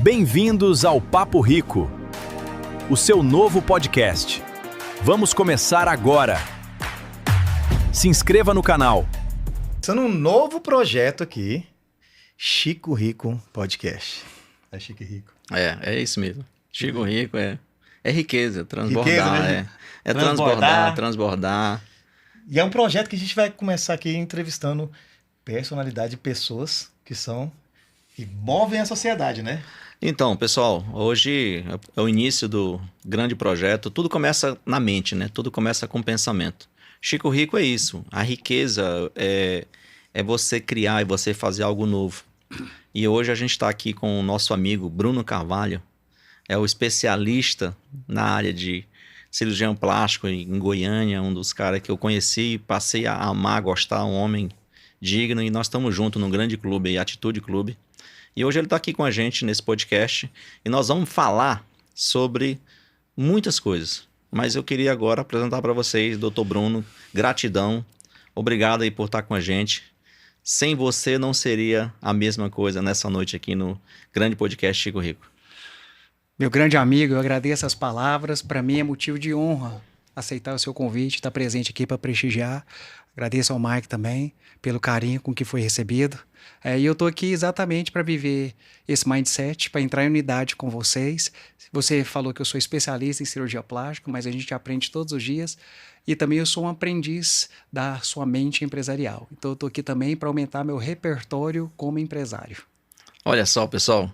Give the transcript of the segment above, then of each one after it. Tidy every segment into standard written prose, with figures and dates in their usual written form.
Bem-vindos ao Papo Rico, o seu novo podcast. Vamos começar agora. Se inscreva no canal. Começando um novo projeto aqui, Chico Rico Podcast. É Chico Rico. É isso mesmo. Chico Rico é riqueza, transbordar, Riqueza, né? transbordar. E é um projeto que a gente vai começar aqui entrevistando personalidade de pessoas que movem a sociedade, né? Então, pessoal, hoje é o início do grande projeto. Tudo começa na mente, né? Tudo começa com pensamento. Chico Rico é isso. A riqueza é você criar e você fazer algo novo. E hoje a gente está aqui com o nosso amigo Bruno Carvalho. É o especialista na área de cirurgião plástico em Goiânia, um dos caras que eu conheci, passei a amar, gostar, um homem digno. E nós estamos juntos num grande clube aí, Atitude Clube. E hoje ele está aqui com a gente nesse podcast e nós vamos falar sobre muitas coisas. Mas eu queria agora apresentar para vocês, Dr. Bruno, gratidão, obrigado aí por estar com a gente. Sem você não seria a mesma coisa nessa noite aqui no grande podcast Chico Rico. Meu grande amigo, eu agradeço as palavras, para mim é motivo de honra aceitar o seu convite, estar presente aqui para prestigiar. Agradeço ao Mike também pelo carinho com que foi recebido. E eu estou aqui exatamente para viver esse mindset, para entrar em unidade com vocês. Você falou que eu sou especialista em cirurgia plástica, mas a gente aprende todos os dias. E também eu sou um aprendiz da sua mente empresarial. Então eu estou aqui também para aumentar meu repertório como empresário. Olha só, pessoal.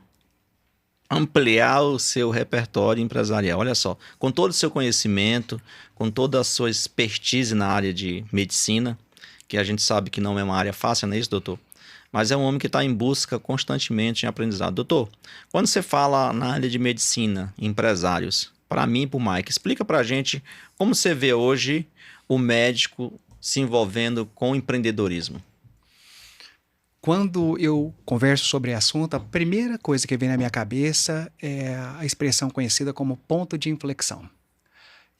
Ampliar o seu repertório empresarial. Olha só, com todo o seu conhecimento, com toda a sua expertise na área de medicina, que a gente sabe que não é uma área fácil, não é isso, doutor? Mas é um homem que está em busca constantemente em aprendizado. Doutor, quando você fala na área de medicina, empresários, para mim e para o Mike, explica para a gente como você vê hoje o médico se envolvendo com empreendedorismo. Quando eu converso sobre esse assunto, a primeira coisa que vem na minha cabeça é a expressão conhecida como ponto de inflexão.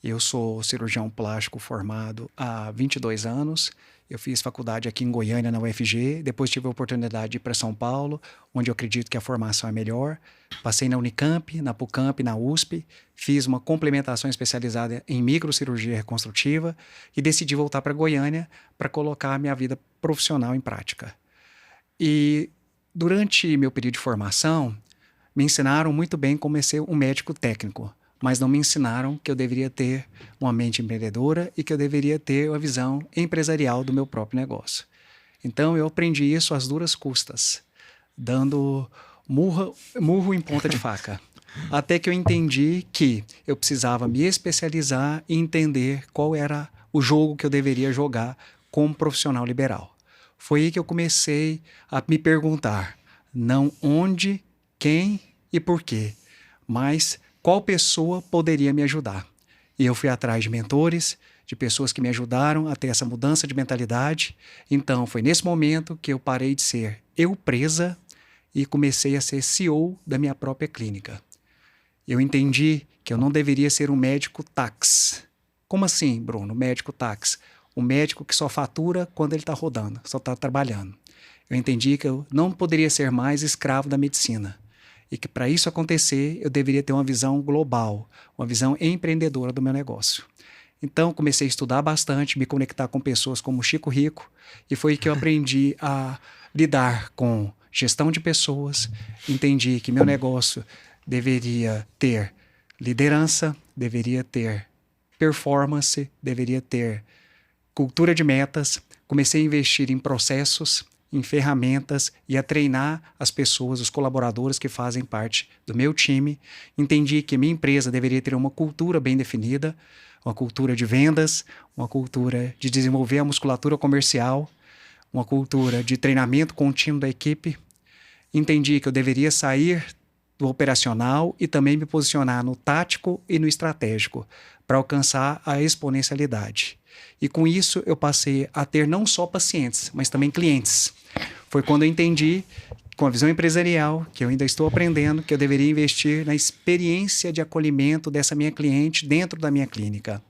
Eu sou cirurgião plástico formado há 22 anos. Eu fiz faculdade aqui em Goiânia, na UFG. Depois tive a oportunidade de ir para São Paulo, onde eu acredito que a formação é melhor. Passei na Unicamp, na PUCamp, na USP. Fiz uma complementação especializada em microcirurgia reconstrutiva e decidi voltar para Goiânia para colocar a minha vida profissional em prática. E durante meu período de formação, me ensinaram muito bem como ser um médico técnico, mas não me ensinaram que eu deveria ter uma mente empreendedora e que eu deveria ter uma visão empresarial do meu próprio negócio. Então eu aprendi isso às duras custas, dando murro em ponta de faca, até que eu entendi que eu precisava me especializar e entender qual era o jogo que eu deveria jogar como profissional liberal. Foi aí que eu comecei a me perguntar, não onde, quem e por quê, mas qual pessoa poderia me ajudar. E eu fui atrás de mentores, de pessoas que me ajudaram a ter essa mudança de mentalidade. Então, foi nesse momento que eu parei de ser eu presa e comecei a ser CEO da minha própria clínica. Eu entendi que eu não deveria ser um médico tax. Como assim, Bruno, médico tax? O médico que só fatura quando ele está rodando, só está trabalhando. Eu entendi que eu não poderia ser mais escravo da medicina. E que para isso acontecer, eu deveria ter uma visão global, uma visão empreendedora do meu negócio. Então, comecei a estudar bastante, me conectar com pessoas como Chico Rico, e foi que eu aprendi a lidar com gestão de pessoas, entendi que meu negócio deveria ter liderança, deveria ter performance, deveria ter cultura de metas, comecei a investir em processos, em ferramentas e a treinar as pessoas, os colaboradores que fazem parte do meu time. Entendi que minha empresa deveria ter uma cultura bem definida, uma cultura de vendas, uma cultura de desenvolver a musculatura comercial, uma cultura de treinamento contínuo da equipe. Entendi que eu deveria sair do operacional e também me posicionar no tático e no estratégico para alcançar a exponencialidade. E com isso eu passei a ter não só pacientes, mas também clientes. Foi quando eu entendi, com a visão empresarial, que eu ainda estou aprendendo, que eu deveria investir na experiência de acolhimento dessa minha cliente dentro da minha clínica.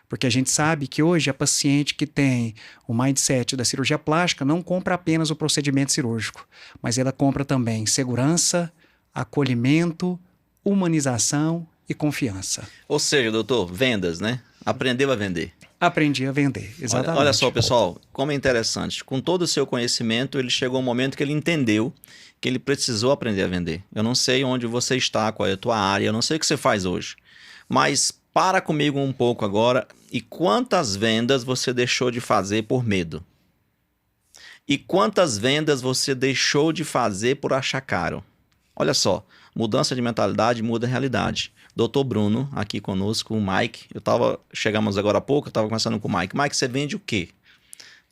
Porque a gente sabe que hoje a paciente que tem o mindset da cirurgia plástica não compra apenas o procedimento cirúrgico, mas ela compra também segurança, acolhimento, humanização e confiança. Ou seja, doutor, vendas, né? Aprendeu a vender. Aprendi a vender, exatamente. Olha só, pessoal, como é interessante. Com todo o seu conhecimento, ele chegou um momento que ele entendeu que ele precisou aprender a vender. Eu não sei onde você está, qual é a tua área, eu não sei o que você faz hoje. Mas para comigo um pouco agora e quantas vendas você deixou de fazer por medo? E quantas vendas você deixou de fazer por achar caro? Olha só, mudança de mentalidade muda a realidade. Doutor Bruno, aqui conosco, o Mike, chegamos agora há pouco, eu estava conversando com o Mike. Mike, você vende o quê?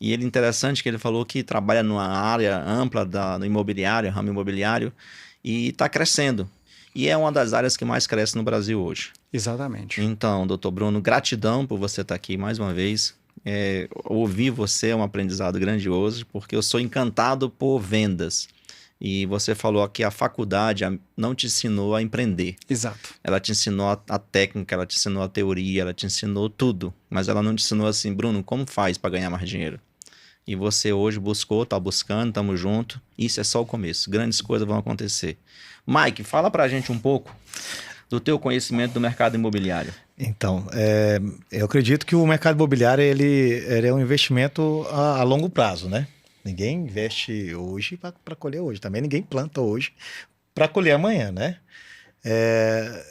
E ele, interessante que ele falou que trabalha numa área ampla do imobiliário, ramo imobiliário, e está crescendo. E é uma das áreas que mais cresce no Brasil hoje. Exatamente. Então, doutor Bruno, gratidão por você estar aqui mais uma vez. Ouvir você é um aprendizado grandioso, porque eu sou encantado por vendas. E você falou que a faculdade não te ensinou a empreender. Exato. Ela te ensinou a técnica, ela te ensinou a teoria, ela te ensinou tudo. Mas ela não te ensinou assim, Bruno, como faz para ganhar mais dinheiro? E você hoje buscou, está buscando, estamos juntos. Isso é só o começo. Grandes coisas vão acontecer. Mike, fala para a gente um pouco do teu conhecimento do mercado imobiliário. Então, eu acredito que o mercado imobiliário ele é um investimento a longo prazo, né? Ninguém investe hoje para colher hoje. Também ninguém planta hoje para colher amanhã, né?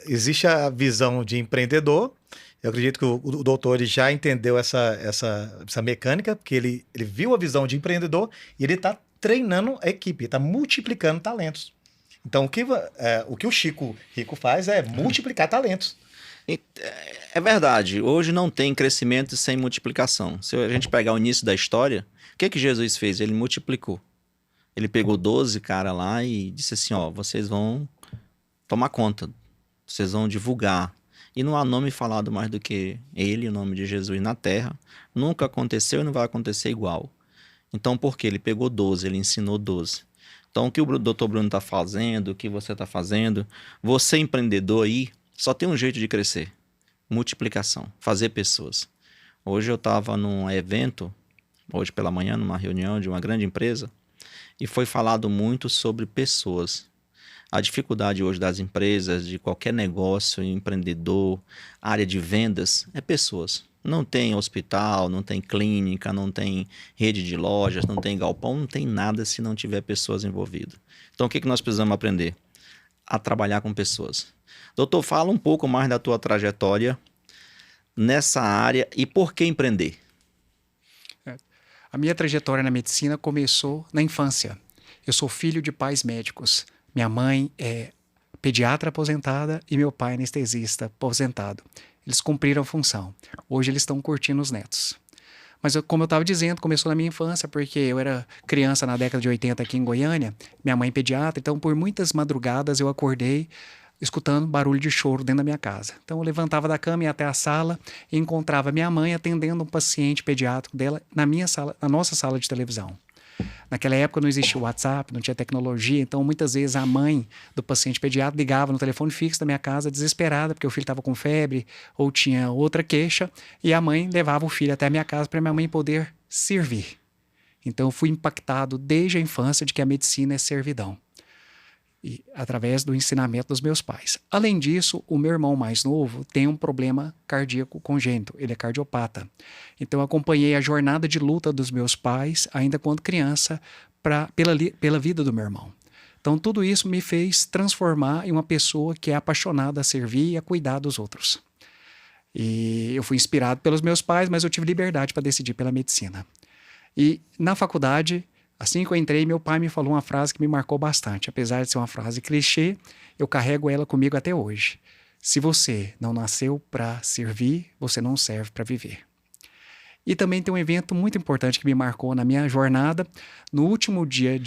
Existe a visão de empreendedor. Eu acredito que o doutor ele já entendeu essa mecânica, porque ele viu a visão de empreendedor e ele está treinando a equipe, está multiplicando talentos. Então, o que o Chico Rico faz é multiplicar talentos. É verdade. Hoje não tem crescimento sem multiplicação. Se a gente pegar o início da história, o que Jesus fez? Ele multiplicou. Ele pegou 12 caras lá e disse assim, ó, vocês vão tomar conta, vocês vão divulgar. E não há nome falado mais do que ele, o nome de Jesus na terra. Nunca aconteceu e não vai acontecer igual. Então, por quê? Ele pegou 12, ele ensinou 12. Então, o que o doutor Bruno está fazendo, o que você está fazendo, você empreendedor aí, só tem um jeito de crescer. Multiplicação, fazer pessoas. Hoje eu estava num evento, hoje pela manhã, numa reunião de uma grande empresa, e foi falado muito sobre pessoas. A dificuldade hoje das empresas, de qualquer negócio, empreendedor, área de vendas, é pessoas. Não tem hospital, não tem clínica, não tem rede de lojas, não tem galpão, não tem nada se não tiver pessoas envolvidas. Então, o que nós precisamos aprender? A trabalhar com pessoas. Doutor, fala um pouco mais da tua trajetória nessa área e por que empreender? A minha trajetória na medicina começou na infância. Eu sou filho de pais médicos. Minha mãe é pediatra aposentada e meu pai anestesista aposentado. Eles cumpriram a função. Hoje eles estão curtindo os netos. Mas como eu estava dizendo, começou na minha infância, porque eu era criança na década de 80 aqui em Goiânia, minha mãe pediatra, então por muitas madrugadas eu acordei escutando barulho de choro dentro da minha casa. Então eu levantava da cama, ia até a sala e encontrava minha mãe atendendo um paciente pediátrico dela na nossa sala de televisão. Naquela época não existia o WhatsApp, não tinha tecnologia, então muitas vezes a mãe do paciente pediatra ligava no telefone fixo da minha casa desesperada porque o filho estava com febre ou tinha outra queixa e a mãe levava o filho até a minha casa para minha mãe poder servir. Então eu fui impactado desde a infância de que a medicina é servidão. E, através do ensinamento dos meus pais. Além disso, o meu irmão mais novo tem um problema cardíaco congênito, ele é cardiopata. Então eu acompanhei a jornada de luta dos meus pais, ainda quando criança, pela vida do meu irmão. Então tudo isso me fez transformar em uma pessoa que é apaixonada a servir e a cuidar dos outros. E eu fui inspirado pelos meus pais, mas eu tive liberdade para decidir pela medicina. E na faculdade, assim que eu entrei, meu pai me falou uma frase que me marcou bastante. Apesar de ser uma frase clichê, eu carrego ela comigo até hoje. Se você não nasceu para servir, você não serve para viver. E também tem um evento muito importante que me marcou na minha jornada. No último dia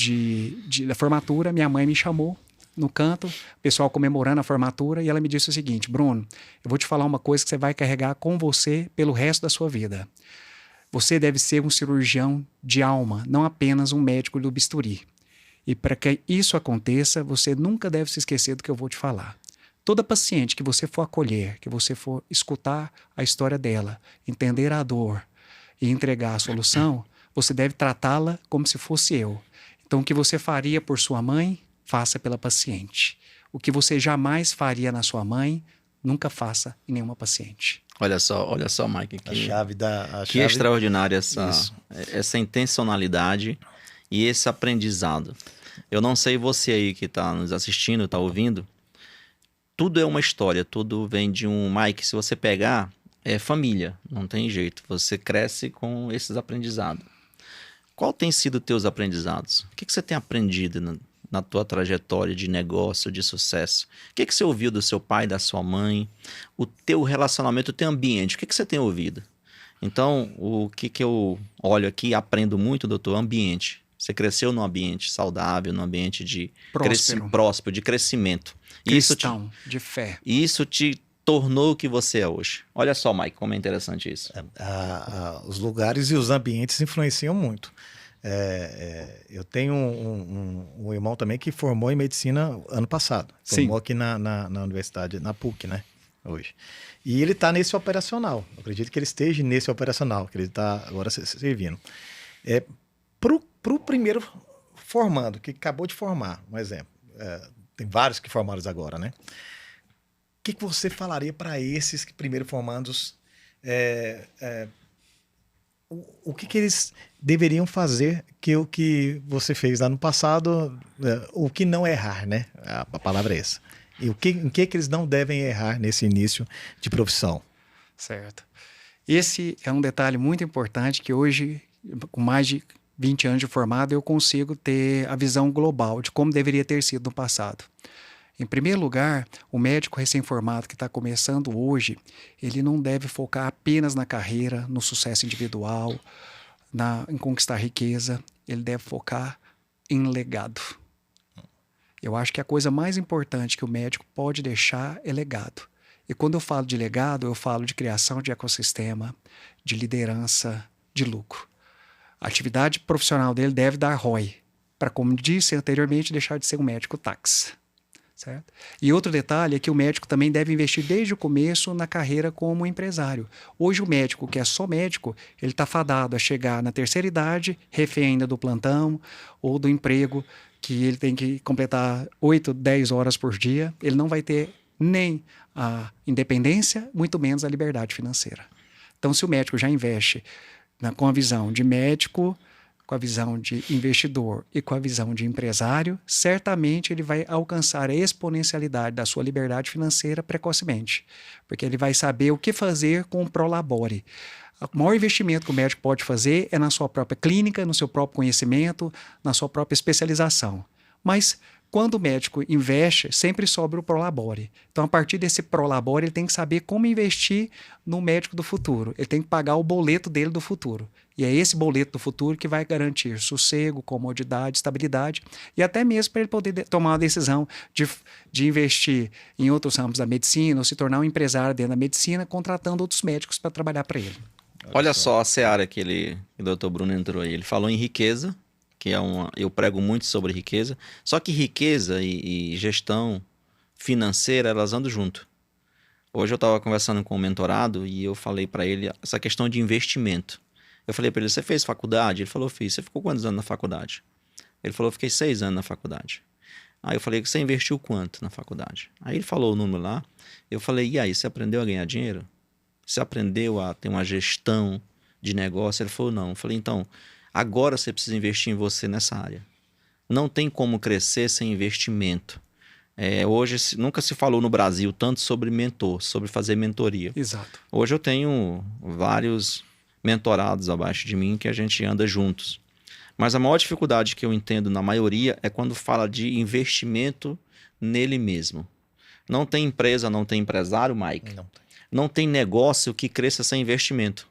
da formatura, minha mãe me chamou no canto, o pessoal comemorando a formatura, e ela me disse o seguinte: Bruno, eu vou te falar uma coisa que você vai carregar com você pelo resto da sua vida. Você deve ser um cirurgião de alma, não apenas um médico do bisturi. E para que isso aconteça, você nunca deve se esquecer do que eu vou te falar. Toda paciente que você for acolher, que você for escutar a história dela, entender a dor e entregar a solução, você deve tratá-la como se fosse eu. Então, o que você faria por sua mãe, faça pela paciente. O que você jamais faria na sua mãe, nunca faça em nenhuma paciente. Olha só, Mike, A chave que extraordinária Isso. essa intencionalidade e esse aprendizado. Eu não sei você aí que está nos assistindo, está ouvindo, tudo é uma história, tudo vem de um... Mike, se você pegar, é família, não tem jeito, você cresce com esses aprendizados. Qual tem sido os teus aprendizados? O que você tem aprendido na tua trajetória de negócio, de sucesso? O que você ouviu do seu pai, da sua mãe? O teu relacionamento, o teu ambiente, o que você tem ouvido? Então, o que eu olho aqui e aprendo muito, doutor, ambiente. Você cresceu num ambiente saudável, num ambiente de próspero, de crescimento. Cristão, de fé. E isso te tornou o que você é hoje. Olha só, Mike, como é interessante isso. Os lugares e os ambientes influenciam muito. Eu tenho um irmão também que formou em medicina ano passado. Formou aqui na universidade, na PUC, né? Hoje. E ele está nesse operacional. Eu acredito que ele esteja nesse operacional, que ele está agora servindo. Para o primeiro formando, que acabou de formar, um exemplo. Tem vários que formaram agora, né? O que você falaria para esses primeiro formandos? O que eles deveriam fazer que o que você fez lá no passado, o que não errar, né? A palavra é essa. E em que eles não devem errar nesse início de profissão? Certo. Esse é um detalhe muito importante que hoje, com mais de 20 anos de formado, eu consigo ter a visão global de como deveria ter sido no passado. Em primeiro lugar, o médico recém-formado que está começando hoje, ele não deve focar apenas na carreira, no sucesso individual, em conquistar riqueza. Ele deve focar em legado. Eu acho que a coisa mais importante que o médico pode deixar é legado. E quando eu falo de legado, eu falo de criação de ecossistema, de liderança, de lucro. A atividade profissional dele deve dar ROI, para, como disse anteriormente, deixar de ser um médico táxi. Certo? E outro detalhe é que o médico também deve investir desde o começo na carreira como empresário. Hoje o médico, que é só médico, ele está fadado a chegar na terceira idade, refém ainda do plantão ou do emprego, que ele tem que completar 8, 10 horas por dia. Ele não vai ter nem a independência, muito menos a liberdade financeira. Então, se o médico já investe com a visão de médico, com a visão de investidor e com a visão de empresário, certamente ele vai alcançar a exponencialidade da sua liberdade financeira precocemente, porque ele vai saber o que fazer com o Prolabore. O maior investimento que o médico pode fazer é na sua própria clínica, no seu próprio conhecimento, na sua própria especialização. Mas quando o médico investe, sempre sobra o Prolabore. Então, a partir desse Prolabore, ele tem que saber como investir no médico do futuro. Ele tem que pagar o boleto dele do futuro. E é esse boleto do futuro que vai garantir sossego, comodidade, estabilidade e até mesmo para ele poder tomar uma decisão de investir em outros ramos da medicina ou se tornar um empresário dentro da medicina, contratando outros médicos para trabalhar para ele. Olha só a seara que o Dr. Bruno entrou aí. Ele falou em riqueza, que eu prego muito sobre riqueza, só que riqueza e gestão financeira, elas andam junto. Hoje eu estava conversando com um mentorado e eu falei para ele essa questão de investimento. Eu falei para ele, você fez faculdade? Ele falou, fiz. Você ficou quantos anos na faculdade? Ele falou, fiquei 6 anos na faculdade. Aí eu falei, você investiu quanto na faculdade? Aí ele falou o número lá. Eu falei, e aí, você aprendeu a ganhar dinheiro? Você aprendeu a ter uma gestão de negócio? Ele falou, não. Eu falei, então, agora você precisa investir em você nessa área. Não tem como crescer sem investimento. Hoje, nunca se falou no Brasil tanto sobre mentor, sobre fazer mentoria. Exato. Hoje eu tenho vários mentorados abaixo de mim que a gente anda juntos. Mas a maior dificuldade que eu entendo na maioria é quando fala de investimento nele mesmo. Não tem empresa, não tem empresário, Mike. Não tem negócio que cresça sem investimento.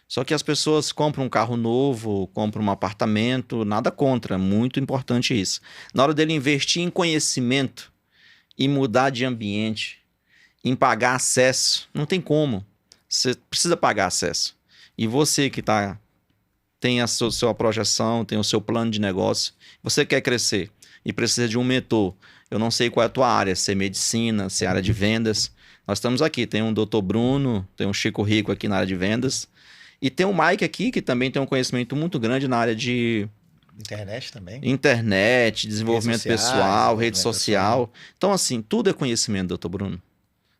Só que as pessoas compram um carro novo, compram um apartamento, nada contra, muito importante isso. Na hora dele investir em conhecimento e mudar de ambiente, em pagar acesso, não tem como. Você precisa pagar acesso. E você que tem a sua projeção, tem o seu plano de negócio, você quer crescer e precisa de um mentor. Eu não sei qual é a tua área, se é medicina, se é área de vendas. Nós estamos aqui, tem um Dr. Bruno, tem um Chico Rico aqui na área de vendas. E tem o Mike aqui, que também tem um conhecimento muito grande na área de Internet também. Internet, desenvolvimento Redes sociais, pessoal, rede desenvolvimento social. Então, assim, tudo é conhecimento, doutor Bruno.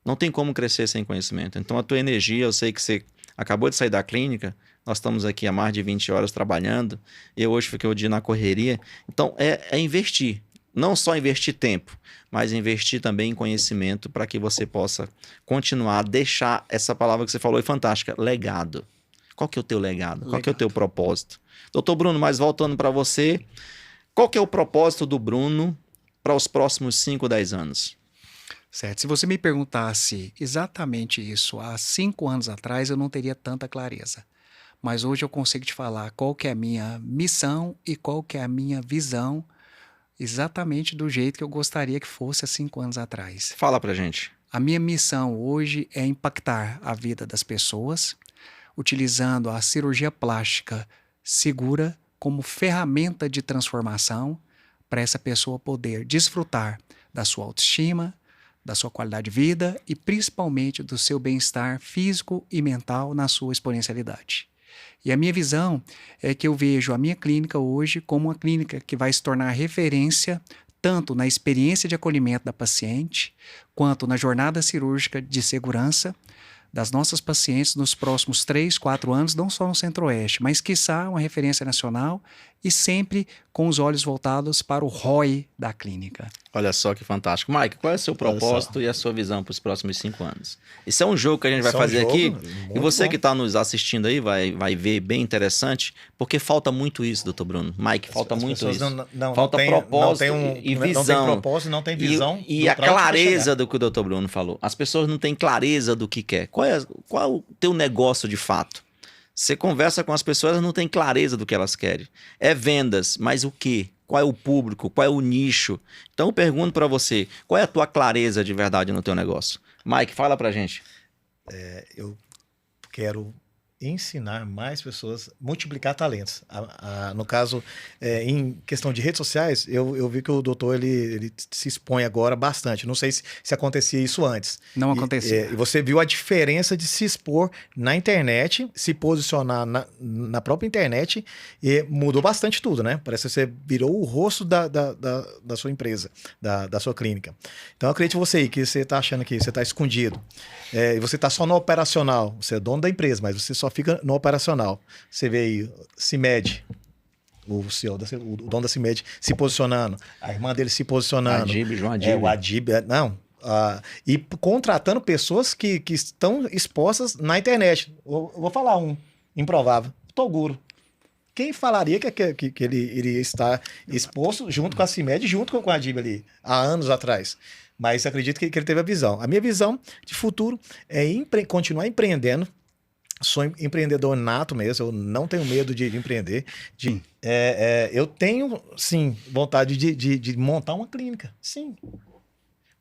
Não tem como crescer sem conhecimento. Então, a tua energia, eu sei que você acabou de sair da clínica, nós estamos aqui há mais de 20 horas trabalhando, eu hoje fiquei o dia na correria. Então, é investir. Não só investir tempo, mas investir também em conhecimento para que você possa continuar a deixar essa palavra que você falou é fantástica, legado. Qual que é o teu legado? Qual que é o teu propósito? Doutor Bruno, mas voltando para você, qual que é o propósito do Bruno para os próximos 5, 10 anos? Certo. Se você me perguntasse exatamente isso há 5 anos atrás, eu não teria tanta clareza. Mas hoje eu consigo te falar qual que é a minha missão e qual que é a minha visão, exatamente do jeito que eu gostaria que fosse há 5 anos atrás. Fala pra gente. A minha missão hoje é impactar a vida das pessoas, utilizando a cirurgia plástica segura como ferramenta de transformação para essa pessoa poder desfrutar da sua autoestima, da sua qualidade de vida e principalmente do seu bem-estar físico e mental na sua exponencialidade. E a minha visão é que eu vejo a minha clínica hoje como uma clínica que vai se tornar referência tanto na experiência de acolhimento da paciente, quanto na jornada cirúrgica de segurança das nossas pacientes nos próximos 3, 4 anos, não só no Centro-Oeste, mas quiçá uma referência nacional e sempre com os olhos voltados para o ROI da clínica. Olha só que fantástico. Mike, qual é o seu propósito e a sua visão para os próximos 5 anos? Isso é um jogo que a gente vai fazer aqui. E você que está nos assistindo aí vai ver bem interessante, porque falta muito isso, doutor Bruno. Mike, falta muito isso. Falta propósito e visão. Não tem propósito, não tem visão. E a clareza do que o doutor Bruno falou. As pessoas não têm clareza do que quer. Qual é o teu negócio de fato? Você conversa com as pessoas, elas não têm clareza do que elas querem. É vendas, mas o quê? Qual é o público? Qual é o nicho? Então eu pergunto para você, qual é a tua clareza de verdade no teu negócio? Mike, fala pra gente. Eu quero ensinar mais pessoas, multiplicar talentos. No caso, em questão de redes sociais, eu vi que o doutor ele se expõe agora bastante. Não sei se acontecia isso antes. Não acontecia. E você viu a diferença de se expor na internet, se posicionar na própria internet, e mudou bastante tudo, né? Parece que você virou o rosto da sua empresa, da sua clínica. Então, eu acredito em você aí, que você está achando que você está escondido. E você está só no operacional. Você é dono da empresa, mas você só fica no operacional. Você vê aí, CIMED, o dono da CIMED se posicionando, a irmã dele se posicionando. Adib, João Adib. O Adib, e contratando pessoas que estão expostas na internet. Eu vou falar um improvável, Toguro. Quem falaria que ele iria estar exposto junto com a CIMED, junto com a Adib ali, há anos atrás? Mas acredito que ele teve a visão. A minha visão de futuro é continuar empreendendo. Sou empreendedor nato mesmo, eu não tenho medo de empreender. Eu tenho, sim, vontade de montar uma clínica, sim.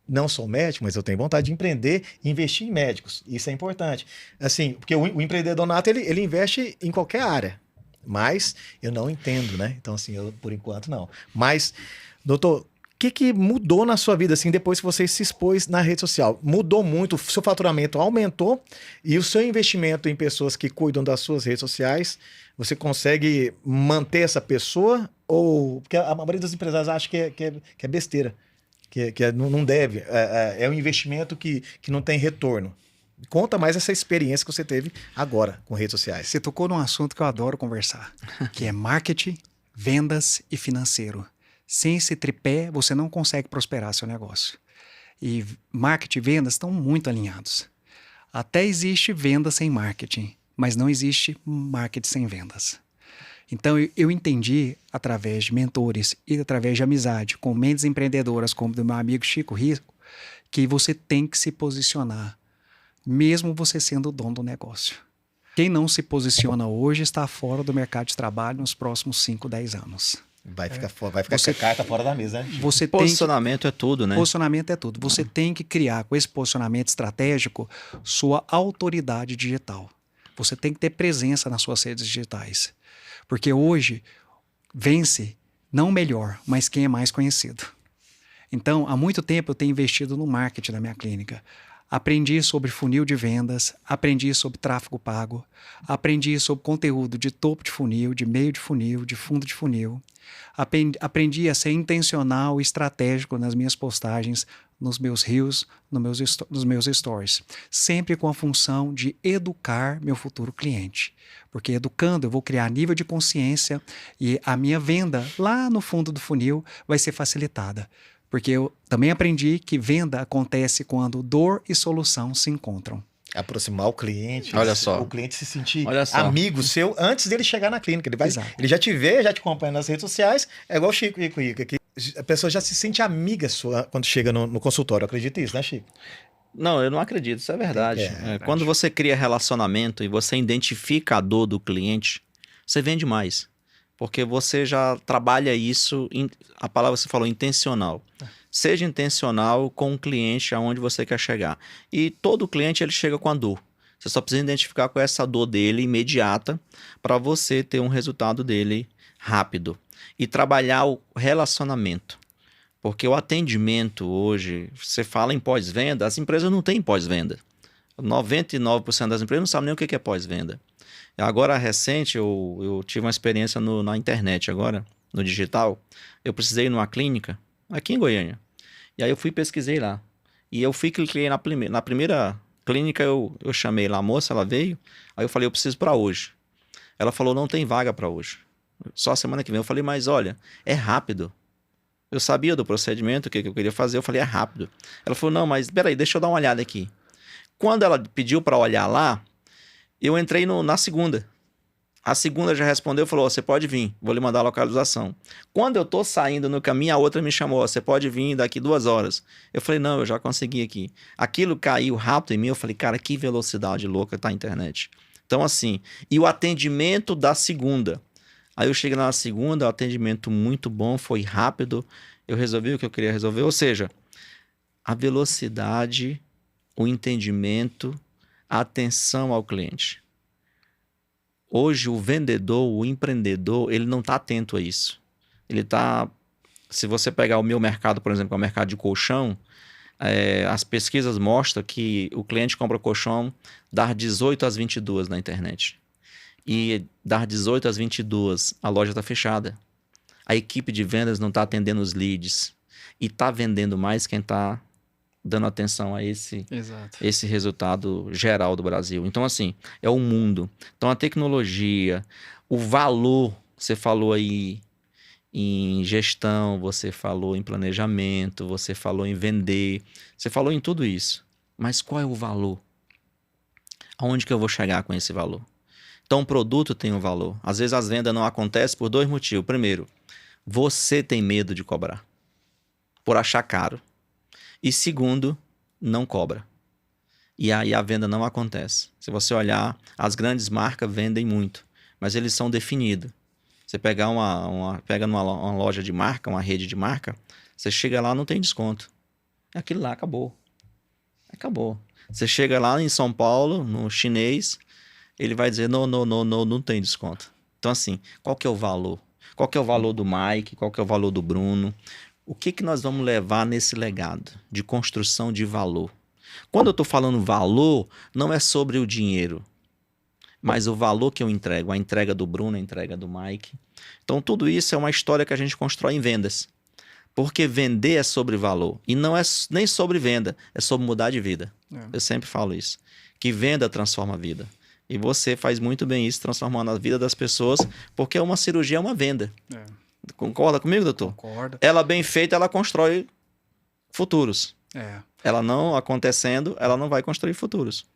Não sou médico, mas eu tenho vontade de empreender e investir em médicos. Isso é importante. Assim, porque o empreendedor nato, ele investe em qualquer área. Mas eu não entendo, né? Então, assim, eu por enquanto não. Mas, doutor, o que mudou na sua vida, assim, depois que você se expôs na rede social? Mudou muito, seu faturamento aumentou e o seu investimento em pessoas que cuidam das suas redes sociais, você consegue manter essa pessoa? Ou... Porque a maioria dos empresários acha que é besteira, que não deve. É um investimento que não tem retorno. Conta mais essa experiência que você teve agora com redes sociais. Você tocou num assunto que eu adoro conversar, que é marketing, vendas e financeiro. Sem esse tripé, você não consegue prosperar seu negócio. E marketing e vendas estão muito alinhados. Até existe venda sem marketing, mas não existe marketing sem vendas. Então, eu entendi, através de mentores e através de amizade com mentes empreendedoras, como do meu amigo Chico Rico, que você tem que se posicionar, mesmo você sendo o dono do negócio. Quem não se posiciona hoje está fora do mercado de trabalho nos próximos 5, 10 anos. Vai ficar com a carta fora da mesa, né? Posicionamento é tudo, né? Posicionamento é tudo. Você tem que criar, com esse posicionamento estratégico, sua autoridade digital. Você tem que ter presença nas suas redes digitais. Porque hoje, vence não o melhor, mas quem é mais conhecido. Então, há muito tempo eu tenho investido no marketing da minha clínica. Aprendi sobre funil de vendas, aprendi sobre tráfego pago, aprendi sobre conteúdo de topo de funil, de meio de funil, de fundo de funil. Aprendi a ser intencional e estratégico nas minhas postagens, nos meus reels, nos meus stories. Sempre com a função de educar meu futuro cliente. Porque educando eu vou criar nível de consciência e a minha venda lá no fundo do funil vai ser facilitada. Porque eu também aprendi que venda acontece quando dor e solução se encontram. Aproximar o cliente. Olha só. O cliente se sentir Olha só. amigo seu antes dele chegar na clínica. Exato. Ele já te vê, já te acompanha nas redes sociais. É igual o Chico aqui. A pessoa já se sente amiga sua quando chega no consultório. Acredita nisso, né, Chico? Não, eu não acredito, isso é verdade. verdade. Quando você cria relacionamento e você identifica a dor do cliente, você vende mais. Porque você já trabalha isso, a palavra que você falou, intencional. Seja intencional com o cliente aonde você quer chegar. E todo cliente ele chega com a dor. Você só precisa identificar qual é essa dor dele imediata para você ter um resultado dele rápido. E trabalhar o relacionamento. Porque o atendimento hoje, você fala em pós-venda, as empresas não têm pós-venda. 99% das empresas não sabem nem o que é pós-venda. Agora, recente, eu tive uma experiência na internet agora, no digital. Eu precisei ir numa clínica, aqui em Goiânia. E aí eu pesquisei lá. E eu cliquei na primeira clínica, eu chamei lá a moça, ela veio. Aí eu falei, eu preciso para hoje. Ela falou, não tem vaga para hoje. Só semana que vem. Eu falei, mas olha, é rápido. Eu sabia do procedimento, o que eu queria fazer. Eu falei, é rápido. Ela falou, não, mas peraí, deixa eu dar uma olhada aqui. Quando ela pediu para olhar lá, eu entrei na segunda. A segunda já respondeu e falou, você pode vir, vou lhe mandar a localização. Quando eu tô saindo no caminho, a outra me chamou, você pode vir daqui 2 horas. Eu falei, não, eu já consegui aqui. Aquilo caiu rápido em mim, eu falei, cara, que velocidade louca tá a internet. Então assim, e o atendimento da segunda. Aí eu cheguei na segunda, o atendimento muito bom, foi rápido, eu resolvi o que eu queria resolver. Ou seja, a velocidade, o entendimento, a atenção ao cliente. Hoje o vendedor, o empreendedor, ele não está atento a isso. Ele está... Se você pegar o meu mercado, por exemplo, que é o mercado de colchão, as pesquisas mostram que o cliente compra colchão das 18 às 22 na internet. E das 18 às 22 a loja está fechada. A equipe de vendas não está atendendo os leads. E está vendendo mais quem está dando atenção a esse resultado geral do Brasil. Então, assim, é o mundo. Então, a tecnologia, o valor, você falou aí em gestão, você falou em planejamento, você falou em vender, você falou em tudo isso. Mas qual é o valor? Aonde que eu vou chegar com esse valor? Então, o produto tem um valor. Às vezes, as vendas não acontecem por 2 motivos. Primeiro, você tem medo de cobrar, por achar caro. E segundo, não cobra. E aí a venda não acontece. Se você olhar, as grandes marcas vendem muito, mas eles são definidos. Você pega pega numa loja de marca, uma rede de marca, você chega lá, não tem desconto. Aquilo lá acabou. Acabou. Você chega lá em São Paulo, no chinês, ele vai dizer, não tem desconto. Então assim, qual que é o valor? Qual que é o valor do Mike? Qual que é o valor do Bruno? O que nós vamos levar nesse legado de construção de valor? Quando eu estou falando valor, não é sobre o dinheiro, mas o valor que eu entrego, a entrega do Bruno, a entrega do Mike. Então, tudo isso é uma história que a gente constrói em vendas. Porque vender é sobre valor. E não é nem sobre venda, é sobre mudar de vida. Eu sempre falo isso. Que venda transforma a vida. E você faz muito bem isso, transformando a vida das pessoas, porque uma cirurgia é uma venda. Concorda comigo, doutor? Concordo. Ela bem feita, ela constrói futuros. Ela não acontecendo, ela não vai construir futuros.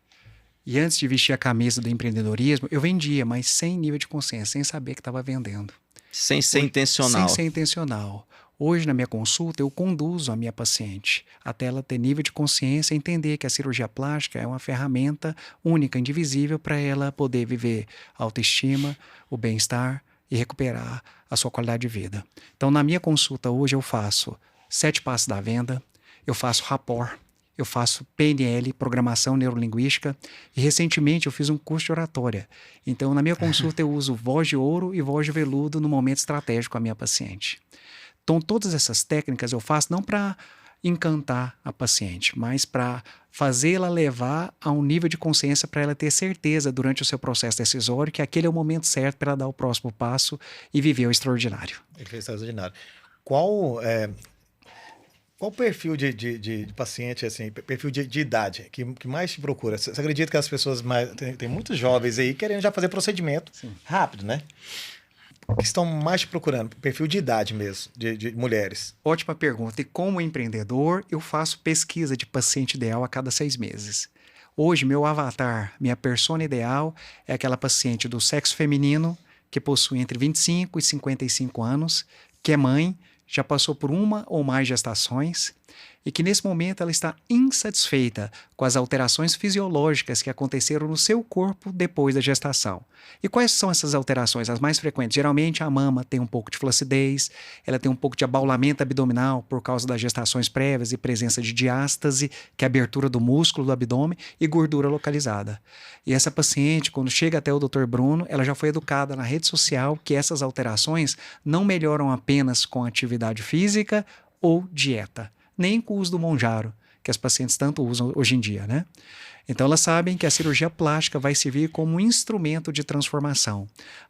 E antes de vestir a camisa do empreendedorismo, eu vendia, mas sem nível de consciência, sem saber que estava vendendo. Sem ser intencional. Sem ser intencional. Hoje, na minha consulta, eu conduzo a minha paciente até ela ter nível de consciência e entender que a cirurgia plástica é uma ferramenta única, indivisível, para ela poder viver a autoestima, o bem-estar e recuperar a sua qualidade de vida. Então, na minha consulta hoje, eu faço 7 passos da venda, eu faço rapport, eu faço PNL, Programação Neurolinguística, e recentemente eu fiz um curso de oratória. Então, na minha consulta, eu uso voz de ouro e voz de veludo no momento estratégico com a minha paciente. Então, todas essas técnicas eu faço não para encantar a paciente, mas para fazê-la levar a um nível de consciência para ela ter certeza durante o seu processo decisório que aquele é o momento certo para ela dar o próximo passo e viver o extraordinário. Extraordinário. Qual o perfil de paciente, assim, perfil de idade que mais te procura? Você acredita que as pessoas mais... Tem muitos jovens aí querendo já fazer procedimento rápido, né? Que estão mais te procurando? Perfil de idade mesmo, de mulheres. Ótima pergunta. E como empreendedor, eu faço pesquisa de paciente ideal a cada 6 meses. Hoje, meu avatar, minha persona ideal é aquela paciente do sexo feminino que possui entre 25 e 55 anos, que é mãe, já passou por uma ou mais gestações e que nesse momento ela está insatisfeita com as alterações fisiológicas que aconteceram no seu corpo depois da gestação. E quais são essas alterações? As mais frequentes. Geralmente a mama tem um pouco de flacidez, ela tem um pouco de abaulamento abdominal por causa das gestações prévias e presença de diástase, que é a abertura do músculo do abdômen, e gordura localizada. E essa paciente, quando chega até o Dr. Bruno, ela já foi educada na rede social que essas alterações não melhoram apenas com atividade física ou dieta, nem com o uso do Monjaro, que as pacientes tanto usam hoje em dia, né? Então elas sabem que a cirurgia plástica vai servir como um instrumento de transformação,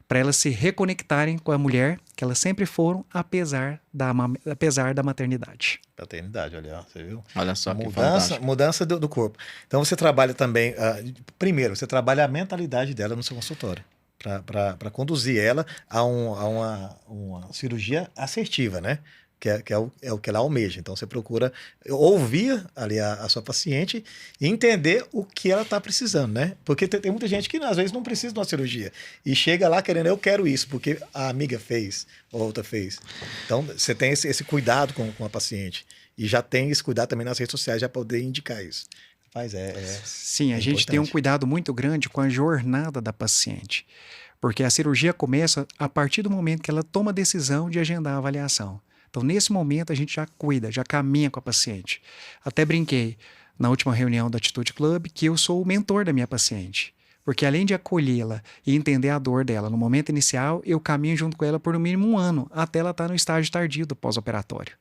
para elas se reconectarem com a mulher que elas sempre foram, apesar da maternidade. Paternidade, olha, você viu? Olha só que fantástico. Mudança do corpo. Então você trabalha também, primeiro, você trabalha a mentalidade dela no seu consultório, para conduzir ela a uma cirurgia assertiva, né? Que é o que ela almeja. Então, você procura ouvir ali a sua paciente e entender o que ela está precisando, né? Porque tem muita gente que, às vezes, não precisa de uma cirurgia. E chega lá querendo, eu quero isso, porque a amiga fez, ou a outra fez. Então, você tem esse cuidado com a paciente. E já tem esse cuidado também nas redes sociais, já poder indicar isso. Mas Sim, a gente importante. tem um cuidado muito grande com a jornada da paciente. Porque a cirurgia começa a partir do momento que ela toma a decisão de agendar a avaliação. Então, nesse momento, a gente já cuida, já caminha com a paciente. Até brinquei na última reunião do Atitude Club que eu sou o mentor da minha paciente. Porque além de acolhê-la e entender a dor dela no momento inicial, eu caminho junto com ela por no mínimo 1 ano, até ela estar no estágio tardio do pós-operatório.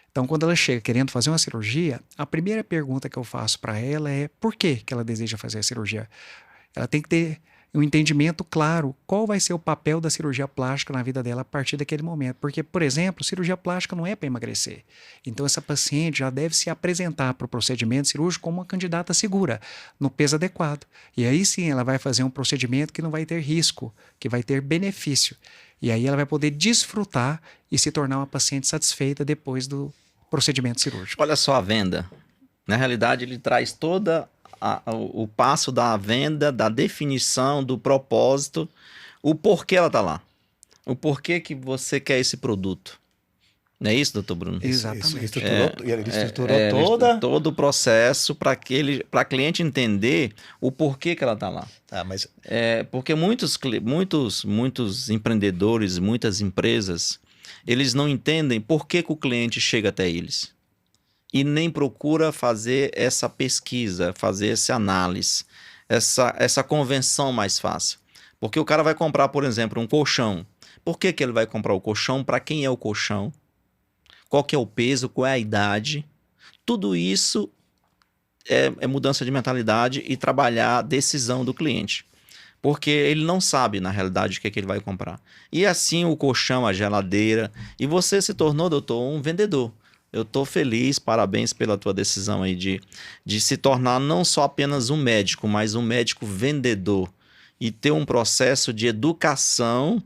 Então, quando ela chega querendo fazer uma cirurgia, a primeira pergunta que eu faço para ela é por que ela deseja fazer a cirurgia. Ela tem que ter um entendimento claro qual vai ser o papel da cirurgia plástica na vida dela a partir daquele momento. Porque, por exemplo, cirurgia plástica não é para emagrecer. Então, essa paciente já deve se apresentar para o procedimento cirúrgico como uma candidata segura, no peso adequado. E aí sim ela vai fazer um procedimento que não vai ter risco, que vai ter benefício. E aí ela vai poder desfrutar e se tornar uma paciente satisfeita depois do procedimento cirúrgico. Olha só a venda. Na realidade, ele traz toda o passo da venda, da definição, do propósito, o porquê ela está lá. O porquê que você quer esse produto. Não é isso, doutor Bruno? Exatamente. Ele estruturou todo o processo para a cliente entender o porquê que ela está lá. Mas... porque muitos empreendedores, muitas empresas, eles não entendem por que o cliente chega até eles. E nem procura fazer essa pesquisa, fazer essa análise, essa convenção mais fácil. Porque o cara vai comprar, por exemplo, um colchão. Por que ele vai comprar o colchão? Para quem é o colchão? Qual que é o peso? Qual é a idade? Tudo isso é mudança de mentalidade e trabalhar a decisão do cliente. Porque ele não sabe, na realidade, o que é que ele vai comprar. E assim o colchão, a geladeira. E você se tornou, doutor, um vendedor. Eu estou feliz, parabéns pela tua decisão aí de se tornar não só apenas um médico, mas um médico vendedor e ter um processo de educação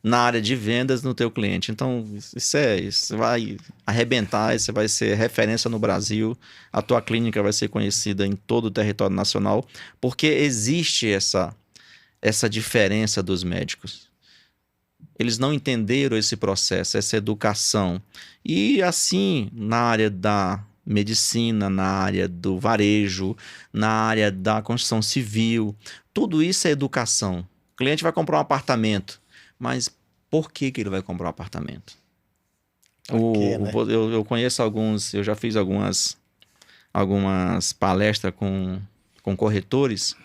na área de vendas no teu cliente. Então, isso vai arrebentar, isso vai ser referência no Brasil, a tua clínica vai ser conhecida em todo o território nacional, porque existe essa diferença dos médicos. Eles não entenderam esse processo, essa educação. E assim, na área da medicina, na área do varejo, na área da construção civil, tudo isso é educação. O cliente vai comprar um apartamento, mas por que ele vai comprar um apartamento? Né? Eu conheço alguns, eu já fiz algumas palestras com corretores,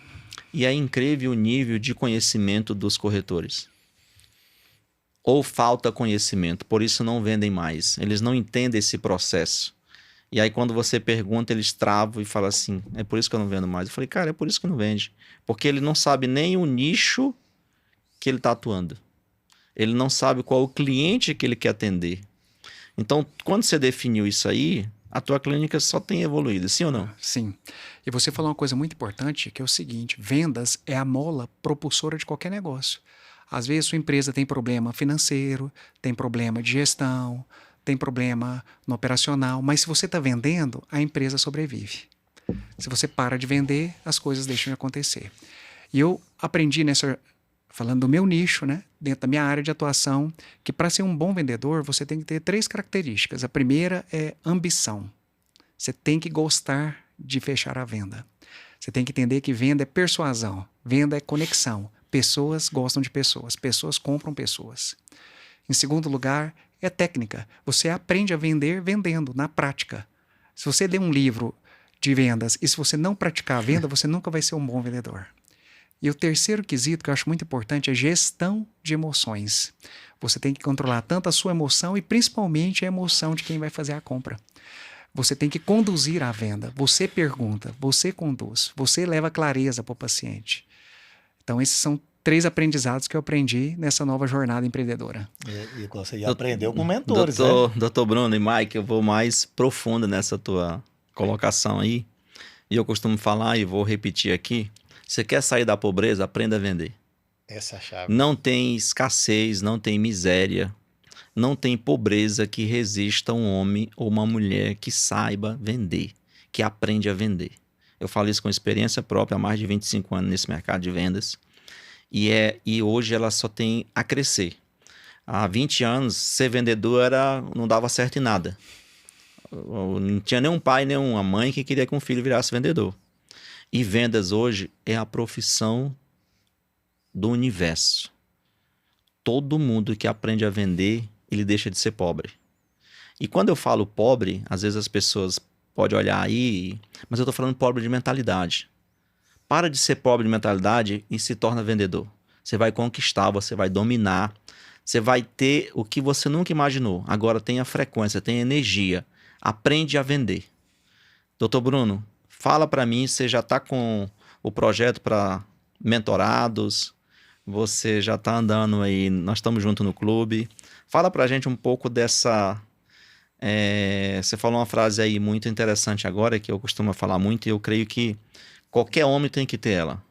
e é incrível o nível de conhecimento dos corretores. Ou falta conhecimento, por isso não vendem mais. Eles não entendem esse processo. E aí, quando você pergunta, eles travam e falam assim: é por isso que eu não vendo mais. Eu falei: cara, é por isso que não vende. Porque ele não sabe nem o nicho que ele está atuando. Ele não sabe qual o cliente que ele quer atender. Então, quando você definiu isso aí, a tua clínica só tem evoluído, sim ou não? Sim. E você falou uma coisa muito importante, que é o seguinte: vendas é a mola propulsora de qualquer negócio. Às vezes, sua empresa tem problema financeiro, tem problema de gestão, tem problema no operacional, mas se você está vendendo, a empresa sobrevive. Se você para de vender, as coisas deixam de acontecer. E eu aprendi falando do meu nicho, né, dentro da minha área de atuação, que para ser um bom vendedor, você tem que ter 3 características. A primeira é ambição. Você tem que gostar de fechar a venda. Você tem que entender que venda é persuasão, venda é conexão. Pessoas gostam de pessoas, pessoas compram pessoas. Em segundo lugar, é técnica. Você aprende a vender vendendo, na prática. Se você lê um livro de vendas e se você não praticar a venda, você nunca vai ser um bom vendedor. E o terceiro quesito que eu acho muito importante é gestão de emoções. Você tem que controlar tanto a sua emoção e principalmente a emoção de quem vai fazer a compra. Você tem que conduzir a venda. Você pergunta, você conduz, você leva clareza para o paciente. Então, esses são 3 aprendizados que eu aprendi nessa nova jornada empreendedora. E você aprendeu com mentores, né? Doutor Bruno e Mike, eu vou mais profundo nessa tua colocação aí. E eu costumo falar e vou repetir aqui. Você quer sair da pobreza? Aprenda a vender. Essa é a chave. Não tem escassez, não tem miséria, não tem pobreza que resista a um homem ou uma mulher que saiba vender, que aprende a vender. Eu falo isso com experiência própria há mais de 25 anos nesse mercado de vendas. E hoje ela só tem a crescer. Há 20 anos, ser vendedor não dava certo em nada. Não tinha nenhum pai, nenhuma mãe que queria que um filho virasse vendedor. E vendas hoje é a profissão do universo. Todo mundo que aprende a vender, ele deixa de ser pobre. E quando eu falo pobre, às vezes as pessoas podem olhar aí, mas eu estou falando pobre de mentalidade. Para de ser pobre de mentalidade e se torna vendedor. Você vai conquistar, você vai dominar, você vai ter o que você nunca imaginou. Agora tem a frequência, tem a energia. Aprende a vender. Doutor Bruno, fala para mim, você já está com o projeto para mentorados, você já está andando aí, nós estamos juntos no clube. Fala para a gente um pouco dessa... você falou uma frase aí muito interessante agora, que eu costumo falar muito, e eu creio que qualquer homem tem que ter ela.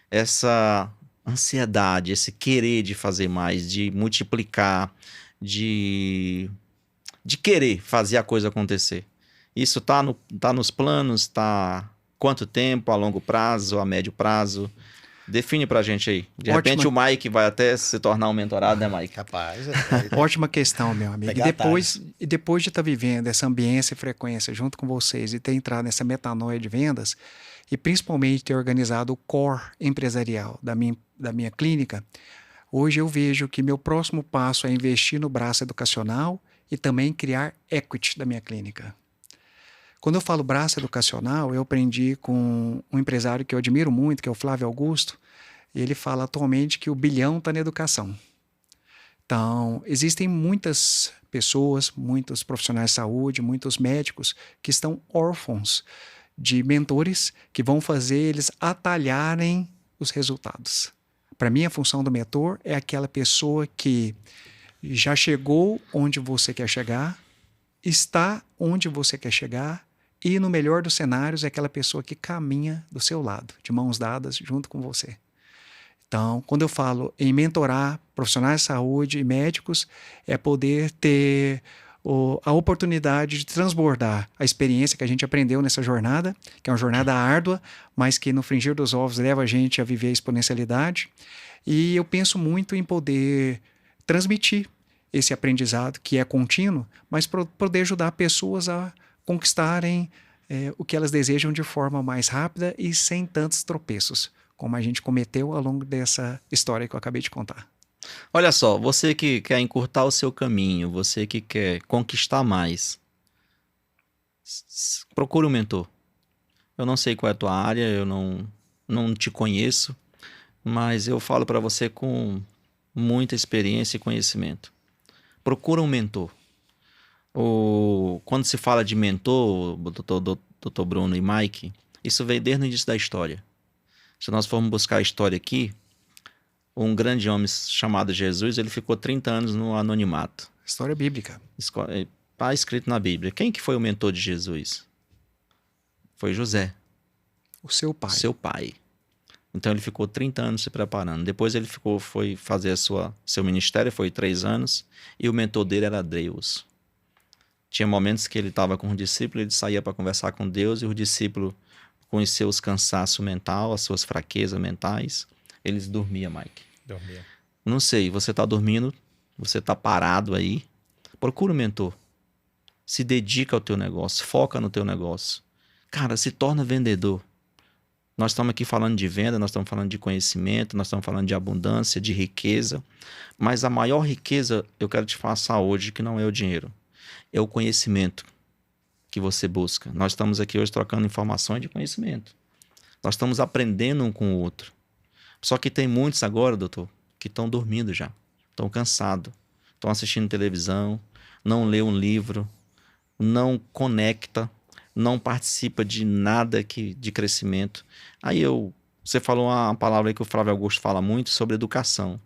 Essa ansiedade, esse querer de fazer mais, de multiplicar, de querer fazer a coisa acontecer. Isso tá nos planos, tá quanto tempo, a longo prazo, a médio prazo? Define pra gente aí. De repente o Mike vai até se tornar um mentorado, né, Mike? Capaz. Ótima questão, meu amigo. E depois de estar vivendo essa ambiência e frequência junto com vocês e ter entrado nessa metanoia de vendas e principalmente ter organizado o core empresarial da minha clínica, hoje eu vejo que meu próximo passo é investir no braço educacional e também criar equity da minha clínica. Quando eu falo braço educacional, eu aprendi com um empresário que eu admiro muito, que é o Flávio Augusto, e ele fala atualmente que o bilhão está na educação. Então, existem muitas pessoas, muitos profissionais de saúde, muitos médicos que estão órfãos de mentores que vão fazer eles atalharem os resultados. Para mim, a função do mentor é aquela pessoa que já chegou onde você quer chegar, está onde você quer chegar, e no melhor dos cenários é aquela pessoa que caminha do seu lado, de mãos dadas, junto com você. Então, quando eu falo em mentorar profissionais de saúde e médicos, é poder ter a oportunidade de transbordar a experiência que a gente aprendeu nessa jornada, que é uma jornada árdua, mas que no frigir dos ovos leva a gente a viver a exponencialidade. E eu penso muito em poder transmitir esse aprendizado, que é contínuo, mas poder ajudar pessoas a conquistarem o que elas desejam de forma mais rápida e sem tantos tropeços, como a gente cometeu ao longo dessa história que eu acabei de contar. Olha só, você que quer encurtar o seu caminho, você que quer conquistar mais, procure um mentor. Eu não sei qual é a tua área, eu não te conheço, mas eu falo para você com muita experiência e conhecimento. Procura um mentor. Quando se fala de mentor, doutor Bruno e Mike, isso veio desde o início da história. Se nós formos buscar a história aqui, um grande homem chamado Jesus, ele ficou 30 anos no anonimato. História bíblica. Está escrito na Bíblia. Quem que foi o mentor de Jesus? Foi José. O seu pai. Seu pai. Então ele ficou 30 anos se preparando. Depois ele foi fazer seu ministério, foi 3 anos, e o mentor dele era Deus. Tinha momentos que ele estava com o discípulo, ele saía para conversar com Deus, e o discípulo, com os seus cansaços mental, as suas fraquezas mentais, eles dormiam, Mike. Dormia. Não sei, você está dormindo, você está parado aí, procura um mentor. Se dedica ao teu negócio, foca no teu negócio. Cara, se torna vendedor. Nós estamos aqui falando de venda, nós estamos falando de conhecimento, nós estamos falando de abundância, de riqueza. Mas a maior riqueza, eu quero te passar hoje, que não é o dinheiro. É o conhecimento que você busca. Nós estamos aqui hoje trocando informações de conhecimento. Nós estamos aprendendo um com o outro. Só que tem muitos agora, doutor, que estão dormindo já. Estão cansados. Estão assistindo televisão, não lê um livro, não conecta, não participa de nada de crescimento. Você falou uma palavra aí que o Flávio Augusto fala muito sobre educação.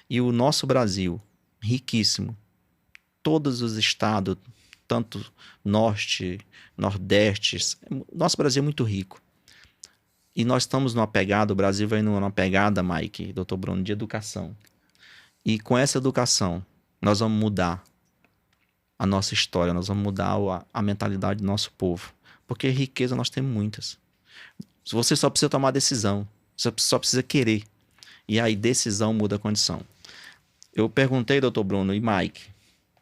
E o nosso Brasil, riquíssimo, todos os estados, tanto norte, nordeste, nosso Brasil é muito rico. E nós estamos numa pegada, o Brasil vai numa pegada, Mike, doutor Bruno, de educação. E com essa educação, nós vamos mudar a nossa história, nós vamos mudar a mentalidade do nosso povo. Porque riqueza nós temos muitas. Você só precisa tomar decisão. Você só precisa querer. E aí decisão muda a condição. Eu perguntei, doutor Bruno e Mike,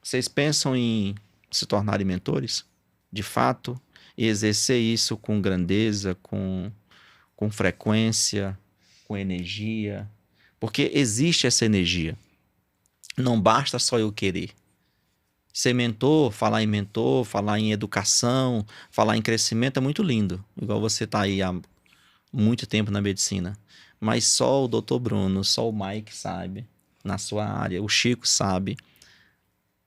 vocês pensam em se tornarem mentores? De fato? E exercer isso com grandeza, com frequência, com energia? Porque existe essa energia. Não basta só eu querer. Ser mentor, falar em educação, falar em crescimento é muito lindo. Igual você está aí há muito tempo na medicina. Mas só o doutor Bruno, só o Mike sabe, na sua área, o Chico sabe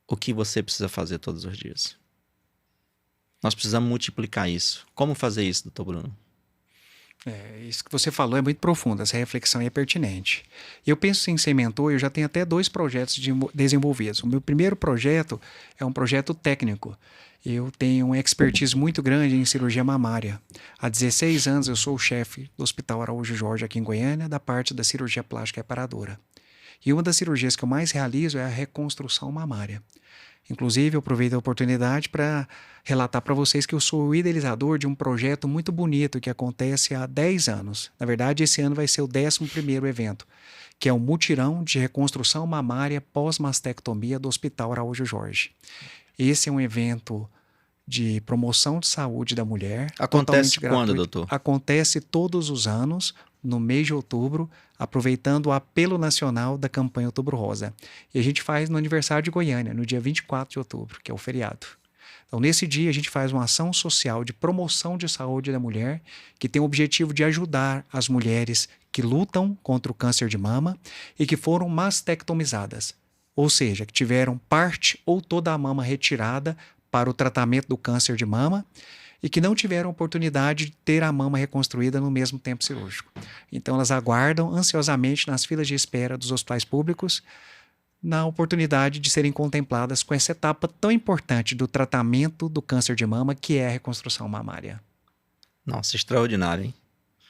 o que você precisa fazer todos os dias. Nós precisamos multiplicar isso. Como fazer isso, doutor Bruno? Isso que você falou é muito profundo, essa reflexão é pertinente. Eu penso em ser mentor, eu já tenho até 2 projetos desenvolvidos. O meu primeiro projeto é um projeto técnico. Eu tenho uma expertise muito grande em cirurgia mamária. Há 16 anos eu sou o chefe do Hospital Araújo Jorge aqui em Goiânia, da parte da cirurgia plástica reparadora. E uma das cirurgias que eu mais realizo é a reconstrução mamária. Inclusive, eu aproveito a oportunidade para relatar para vocês que eu sou o idealizador de um projeto muito bonito que acontece há 10 anos. Na verdade, esse ano vai ser o 11º evento, que é o Mutirão de Reconstrução Mamária Pós-Mastectomia do Hospital Araújo Jorge. Esse é um evento de promoção de saúde da mulher. Acontece quando, doutor? Acontece todos os anos, no mês de outubro, aproveitando o apelo nacional da campanha Outubro Rosa. E a gente faz no aniversário de Goiânia, no dia 24 de outubro, que é o feriado. Então, nesse dia, a gente faz uma ação social de promoção de saúde da mulher, que tem o objetivo de ajudar as mulheres que lutam contra o câncer de mama e que foram mastectomizadas, ou seja, que tiveram parte ou toda a mama retirada para o tratamento do câncer de mama e que não tiveram oportunidade de ter a mama reconstruída no mesmo tempo cirúrgico. Então, elas aguardam ansiosamente nas filas de espera dos hospitais públicos na oportunidade de serem contempladas com essa etapa tão importante do tratamento do câncer de mama, que é a reconstrução mamária. Nossa, extraordinário, hein?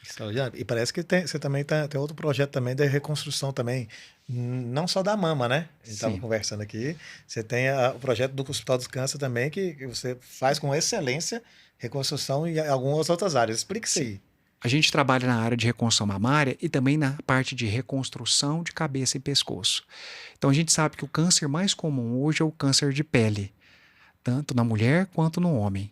Extraordinário. E parece que você também tem outro projeto também da reconstrução também, não só da mama, né? A gente estava conversando aqui. Você tem o projeto do Hospital do Câncer também, que você faz com excelência reconstrução em algumas outras áreas. Explique isso aí. A gente trabalha na área de reconstrução mamária e também na parte de reconstrução de cabeça e pescoço. Então, a gente sabe que o câncer mais comum hoje é o câncer de pele, tanto na mulher quanto no homem.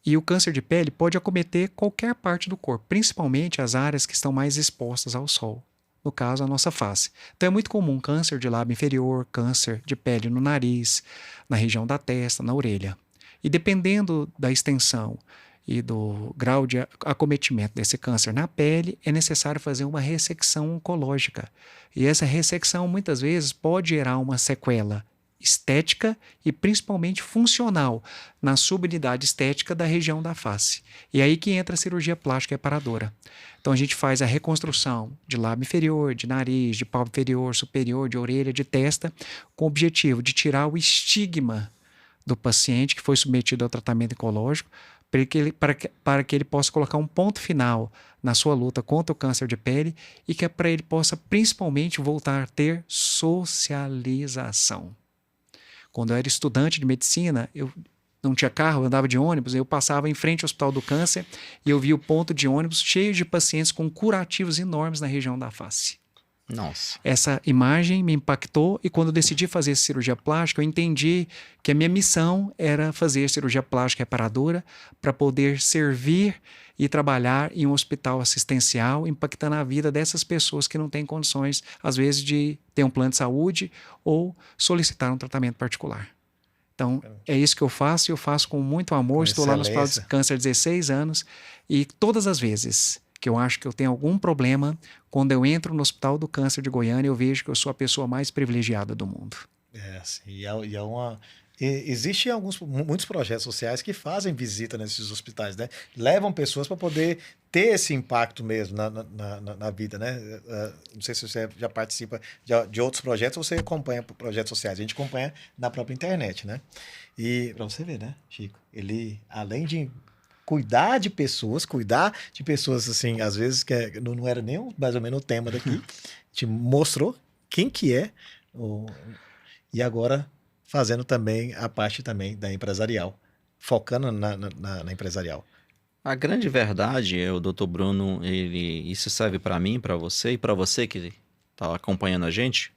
E o câncer de pele pode acometer qualquer parte do corpo, principalmente as áreas que estão mais expostas ao sol, no caso, a nossa face. Então, é muito comum câncer de lábio inferior, câncer de pele no nariz, na região da testa, na orelha. E dependendo da extensão e do grau de acometimento desse câncer na pele, é necessário fazer uma ressecção oncológica. E essa ressecção, muitas vezes, pode gerar uma sequela estética e principalmente funcional na subunidade estética da região da face. E é aí que entra a cirurgia plástica reparadora. Então a gente faz a reconstrução de lábio inferior, de nariz, de pálpebra inferior, superior, de orelha, de testa, com o objetivo de tirar o estigma do paciente que foi submetido ao tratamento oncológico, para que ele possa colocar um ponto final na sua luta contra o câncer de pele e que para ele possa principalmente voltar a ter socialização. Quando eu era estudante de medicina, eu não tinha carro, eu andava de ônibus, eu passava em frente ao Hospital do Câncer e eu via o ponto de ônibus cheio de pacientes com curativos enormes na região da face. Nossa. Essa imagem me impactou e quando eu decidi fazer cirurgia plástica, eu entendi que a minha missão era fazer cirurgia plástica reparadora para poder servir e trabalhar em um hospital assistencial, impactando a vida dessas pessoas que não têm condições, às vezes, de ter um plano de saúde ou solicitar um tratamento particular. Então, é isso que eu faço e eu faço com muito amor. Estou lá no Hospital de Câncer há 16 anos e todas as vezes que eu acho que eu tenho algum problema, quando eu entro no Hospital do Câncer de Goiânia, eu vejo que eu sou a pessoa mais privilegiada do mundo. Sim, existem muitos projetos sociais que fazem visita nesses hospitais, né? Levam pessoas para poder ter esse impacto mesmo na vida, né? Não sei se você já participa de outros projetos ou você acompanha projetos sociais. A gente acompanha na própria internet, né? E para você ver, né, Chico? Ele, além de cuidar de pessoas assim, às vezes que não era nem mais ou menos o tema daqui, te mostrou quem que é e agora fazendo também a parte também da empresarial, focando na empresarial. A grande verdade é o Dr. Bruno, isso serve para mim, para você e para você que está acompanhando a gente,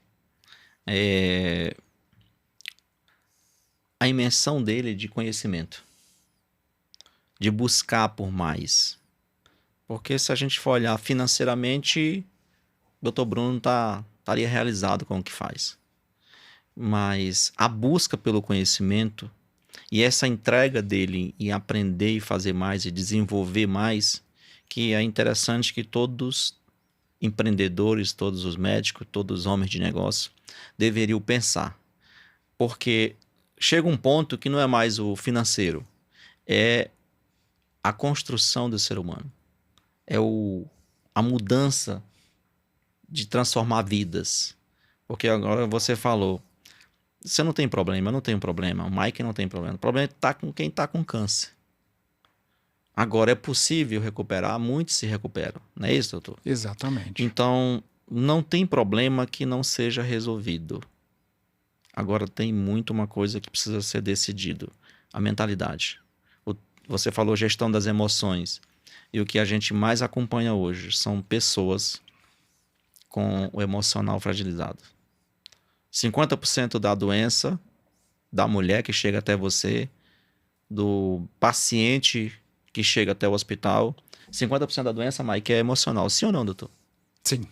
a imensão dele de conhecimento, de buscar por mais. Porque se a gente for olhar financeiramente, o Dr. Bruno estaria realizado com o que faz. Mas a busca pelo conhecimento e essa entrega dele em aprender e fazer mais e desenvolver mais, que é interessante que todos empreendedores, todos os médicos, todos os homens de negócio deveriam pensar. Porque chega um ponto que não é mais o financeiro, é a construção do ser humano. É a mudança de transformar vidas. Porque agora você falou, você não tem problema, eu não tenho problema, o Mike não tem problema. O problema é com quem está com câncer. Agora, é possível recuperar, muitos se recuperam. Não é isso, doutor? Exatamente. Então, não tem problema que não seja resolvido. Agora, tem muito uma coisa que precisa ser decidido. A mentalidade. Você falou gestão das emoções. E o que a gente mais acompanha hoje são pessoas com o emocional fragilizado. 50% da doença da mulher que chega até você, do paciente que chega até o hospital, 50% da doença, Mike, é emocional. Sim ou não, doutor? Sim.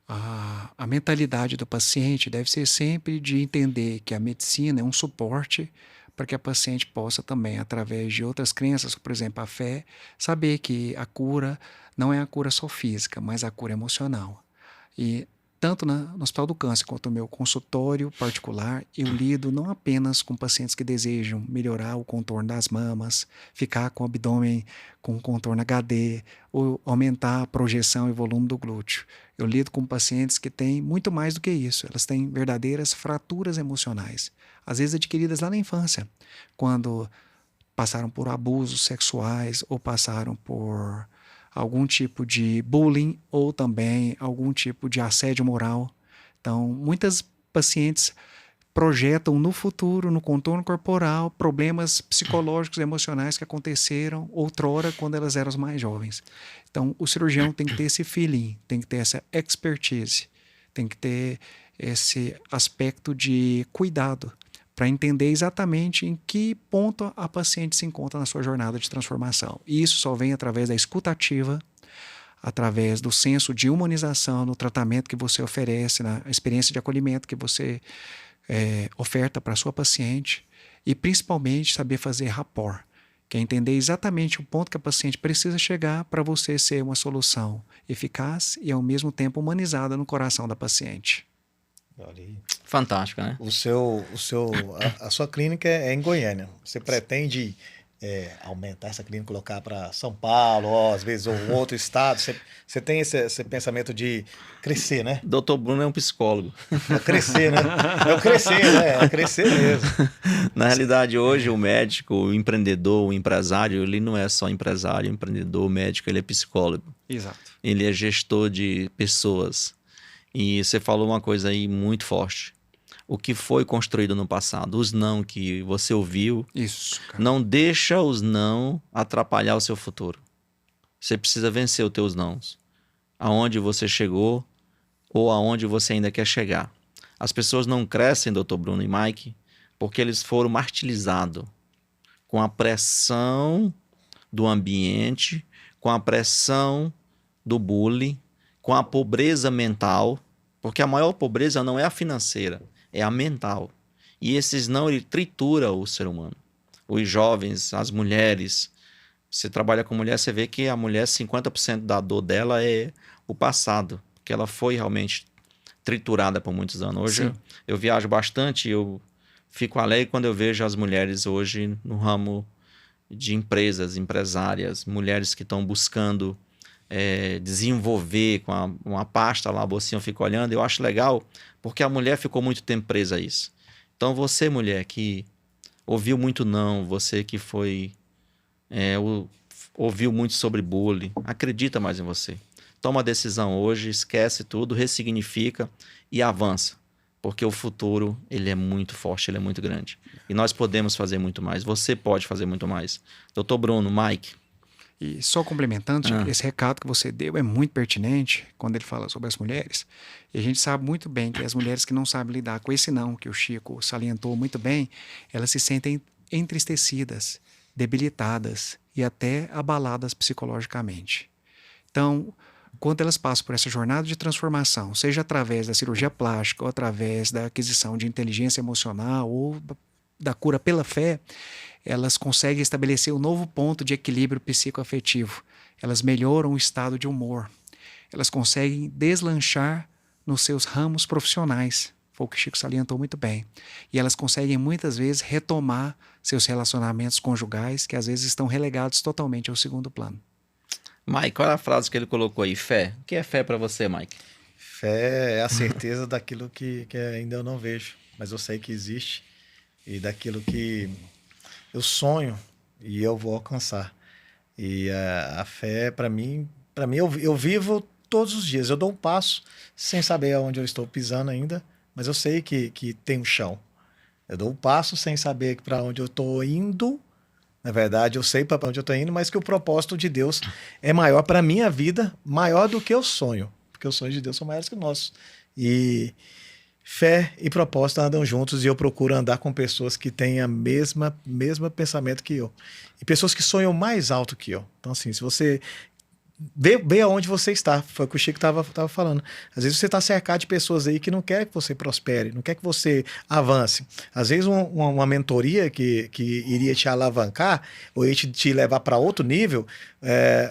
A mentalidade do paciente deve ser sempre de entender que a medicina é um suporte para que a paciente possa também, através de outras crenças, por exemplo, a fé, saber que a cura não é a cura só física, mas a cura emocional. E tanto no Hospital do Câncer quanto no meu consultório particular, eu lido não apenas com pacientes que desejam melhorar o contorno das mamas, ficar com o abdômen com contorno HD, ou aumentar a projeção e volume do glúteo. Eu lido com pacientes que têm muito mais do que isso. Elas têm verdadeiras fraturas emocionais, às vezes adquiridas lá na infância, quando passaram por abusos sexuais ou passaram por algum tipo de bullying ou também algum tipo de assédio moral. Então, muitas pacientes projetam no futuro, no contorno corporal, problemas psicológicos e emocionais que aconteceram outrora quando elas eram mais jovens. Então, o cirurgião tem que ter esse feeling, tem que ter essa expertise, tem que ter esse aspecto de cuidado para entender exatamente em que ponto a paciente se encontra na sua jornada de transformação. E isso só vem através da escuta ativa, através do senso de humanização no tratamento que você oferece, na experiência de acolhimento que você oferta para a sua paciente e principalmente saber fazer rapport, que é entender exatamente o ponto que a paciente precisa chegar para você ser uma solução eficaz e ao mesmo tempo humanizada no coração da paciente. Olha aí. Fantástico, né? A sua clínica é em Goiânia. Você pretende aumentar essa clínica, colocar para São Paulo, ou às vezes ou outro estado? Você tem esse pensamento de crescer, né? Dr. Bruno é um psicólogo. É crescer, né? É o crescer, né? É crescer mesmo. Na realidade, hoje, o médico, o empreendedor, o empresário, ele não é só empresário, empreendedor, médico, ele é psicólogo. Exato. Ele é gestor de pessoas. E você falou uma coisa aí muito forte. O que foi construído no passado, os não que você ouviu, Isso, cara. não deixa os não atrapalhar o seu futuro. Você precisa vencer os teus nãos. Aonde você chegou ou aonde você ainda quer chegar. As pessoas não crescem, Dr. Bruno e Mike, porque eles foram martirizados com a pressão do ambiente, com a pressão do bullying, com a pobreza mental, porque a maior pobreza não é a financeira, é a mental. E esses não, ele tritura o ser humano. Os jovens, as mulheres. Você trabalha com mulher, você vê que a mulher, 50% da dor dela é o passado, porque ela foi realmente triturada por muitos anos. Hoje eu viajo bastante, eu fico alegre quando eu vejo as mulheres hoje no ramo de empresas, empresárias, mulheres que estão buscando desenvolver com uma pasta lá, a bolsinha, eu fico olhando, eu acho legal, porque a mulher ficou muito tempo presa a isso. Então você, mulher, que ouviu muito não, você que ouviu muito sobre bullying, acredita mais em você. Toma a decisão hoje, esquece tudo, ressignifica e avança. Porque o futuro, ele é muito forte, ele é muito grande. E nós podemos fazer muito mais. Você pode fazer muito mais. Dr. Bruno, Mike. E só complementando, esse recado que você deu é muito pertinente quando ele fala sobre as mulheres. E a gente sabe muito bem que as mulheres que não sabem lidar com esse não, que o Chico salientou muito bem, elas se sentem entristecidas, debilitadas e até abaladas psicologicamente. Então, quando elas passam por essa jornada de transformação, seja através da cirurgia plástica ou através da aquisição de inteligência emocional ou da cura pela fé, elas conseguem estabelecer um novo ponto de equilíbrio psicoafetivo. Elas melhoram o estado de humor. Elas conseguem deslanchar nos seus ramos profissionais. Foi o que o Chico salientou muito bem. E elas conseguem muitas vezes retomar seus relacionamentos conjugais que às vezes estão relegados totalmente ao segundo plano. Mike, qual é a frase que ele colocou aí? Fé. O que é fé para você, Mike? Fé é a certeza daquilo que ainda eu não vejo, mas eu sei que existe, e daquilo que eu sonho e eu vou alcançar. E a fé, para mim eu vivo todos os dias. Eu dou um passo sem saber aonde eu estou pisando ainda, mas eu sei que tem um chão. Eu dou um passo sem saber para onde eu estou indo. Na verdade, eu sei para onde eu estou indo, mas que o propósito de Deus é maior para a minha vida, maior do que o sonho. Porque os sonhos de Deus são maiores que os nossos. E fé e propósito andam juntos, e eu procuro andar com pessoas que têm o mesmo pensamento que eu. E pessoas que sonham mais alto que eu. Então, assim, se você vê aonde você está, foi o que o Chico estava falando. Às vezes você está cercado de pessoas aí que não querem que você prospere, não quer que você avance. Às vezes uma mentoria que iria te alavancar ou ia te levar para outro nível,